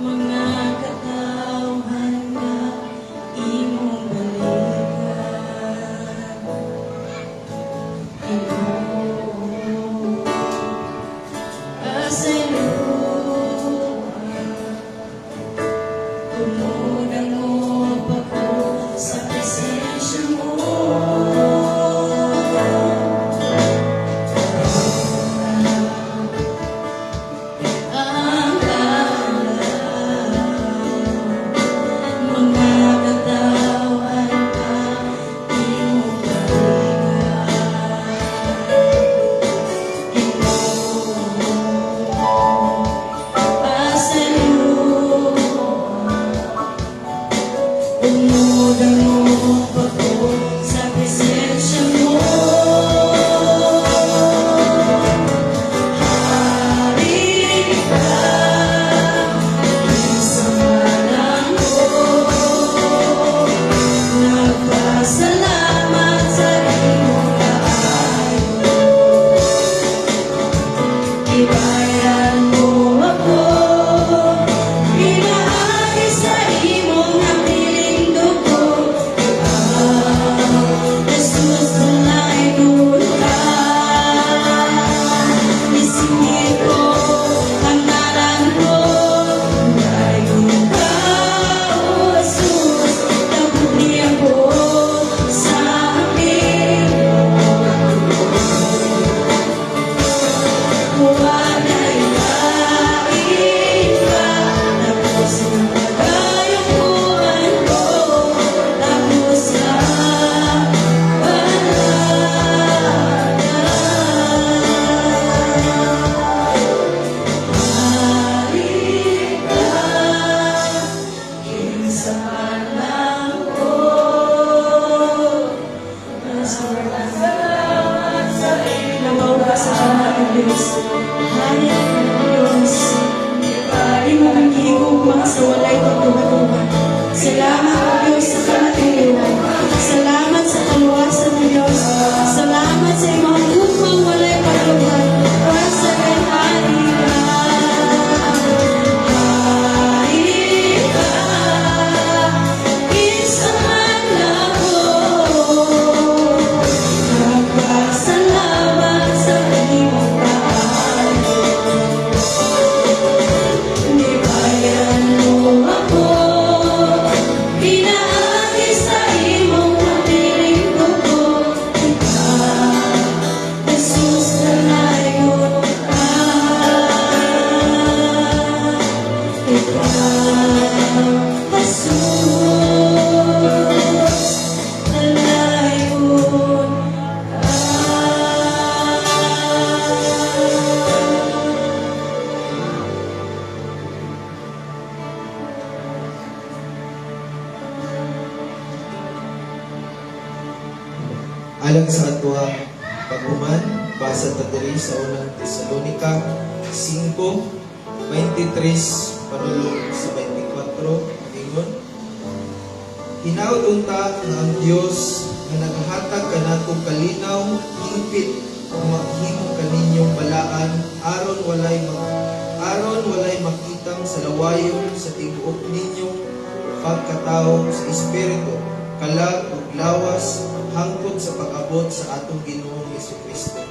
Mga katawhan nga imong balikan. Labaw ka sa anak ng Diyos. Hari ng Diyos. Imong gihigugma sa walay pagtutuhan. Salamat o Diyos sa kamatuloy. Salamat sa kaluwasan ng Diyos. Salamat sa imong hugmang walay pagtutuhan. Sa hari ka. Hari ka. Isa man ako. Nagpasalamat sa imong paayo. Nibayan mo ako. Pinaagi sa imong kapiling ko. Ikaw, Jesus, nalayon ka. Ikaw, Jesus, nalayon ka. Alang sa atuang paghuman, basa ta diri sa unang Tesalonica 5:23 panulong sa 24 ingon, hinaut unta nga ang Dios nga naghatag kanako kalinaw hingpit nga maghimo kaninyong balaan aron walay makitang sa lawayon sa tibuok ninyong pagkatao sa espiritu kalag ug lawas hangtod sa pag-abot sa atong Ginoong Jesucristo.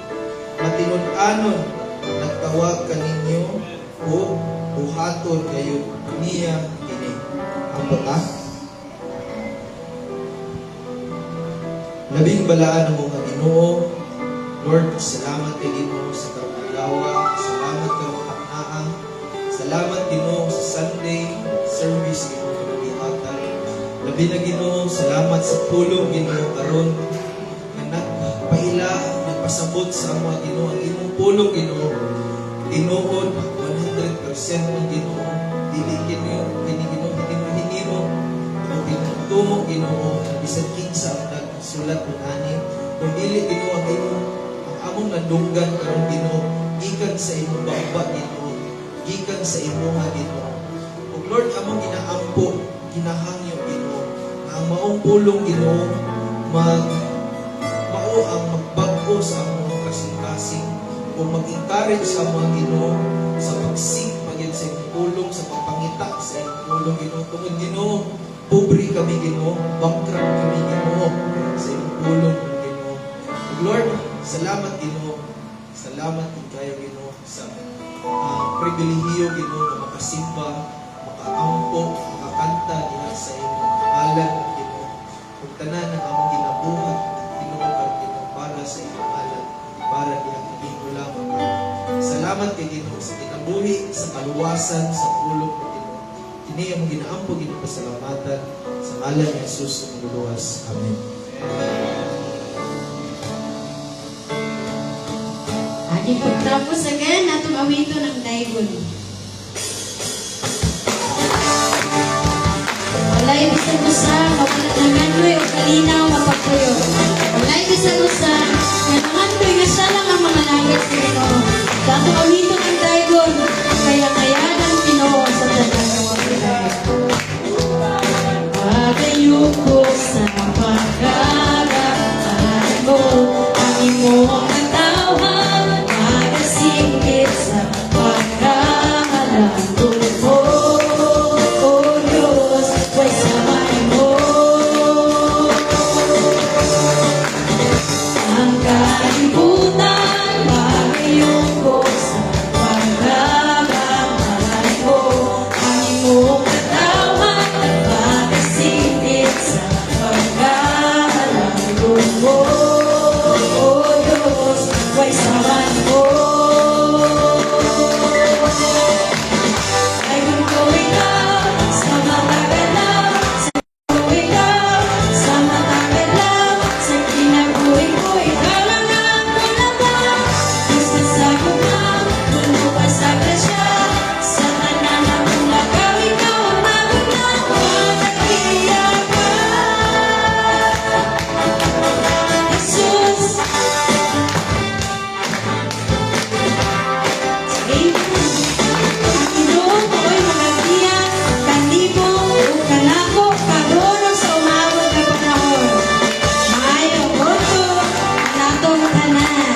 Matinud-anon nagtawag kaninyo o buhaton kayo niya kini. Ang bata. Labing balaan ang mga Ginoo. Lord, salamat kay Ginoo sa karong adlaw. Salamat karong haknaan. Salamat Ginoo sa Sunday service Ginoo nga gihatag. Labi na Ginoo, salamat sa pulong Ginoo karon nga nagpaila, nagpasabot sa mga Ginoo ang imong pulong Ginoo. Tinuod 100% ang Ginoo. Dili Ginoo, kini Ginoo hinimo. Ang tinutumo Ginoo, bisan kinsa ang nagsulat kun ani. Kung dili Ginoo ang among nadunggan karon Ginoo, gikan sa imong baba Ginoo, gikan sa imong Ginoo. Ug Lord, among ginaampo, ginahangyo Ginoo, nga ang maong pulong Ginoo mao ang magbag-o sa among mga kasing-kasing o mag-encourage sa mga Ginoo sa pagsing maging sa imong pulong, sa pagpangita sa imong pulong Ginoo. Tungod Ginoo, pobre kami Ginoo, bankrupt kami Ginoo sa imong pulong Ginoo. Ug Lord, salamat Ginoo, salamat din kayo Ginoo sa pribilehiyo Ginoo na makasimba, makaampo, makakanta diha sa imong ngalan Ginoo. Ug tanan ang among ginabuhat Ginoo karon Ginoo para sa imong ngalan, para diha kami lamang. Salamat kay Ginoo sa kinabuhi, sa kaluwasan, sa pulong mo Ginoo. Kini among ginaampo Ginoo pasalamatan sa ngalan ni Jesus ang luluwas. Amen. Ating pagtapos again, atong awito ng daygon. Walay bisan usa, mawala ng andoy o kalinaw mapagtuyo. Walay bisan usa, nga nangandoy nga siya lang ang mga nagit sa Ginoo. Atong awito ng daygon, kaya kayanan Ginoo sa tanan ng mga Pinoy. Pagayuko sa pagkagapaan mo, ang imong katawan, magasingit sa pagkahalang mo. O Diyos, way samay mo. Ang kalibutan, pagayuko sa pagkagapaan mo, ang imong katawan, magasingit sa pagkahalang mo. O Diyos, way samay mo. Ay kung ikaw sa matagal lang, kung ikaw sa matagal lang, sa kinabuhi ko, ikaw lang ang tanan.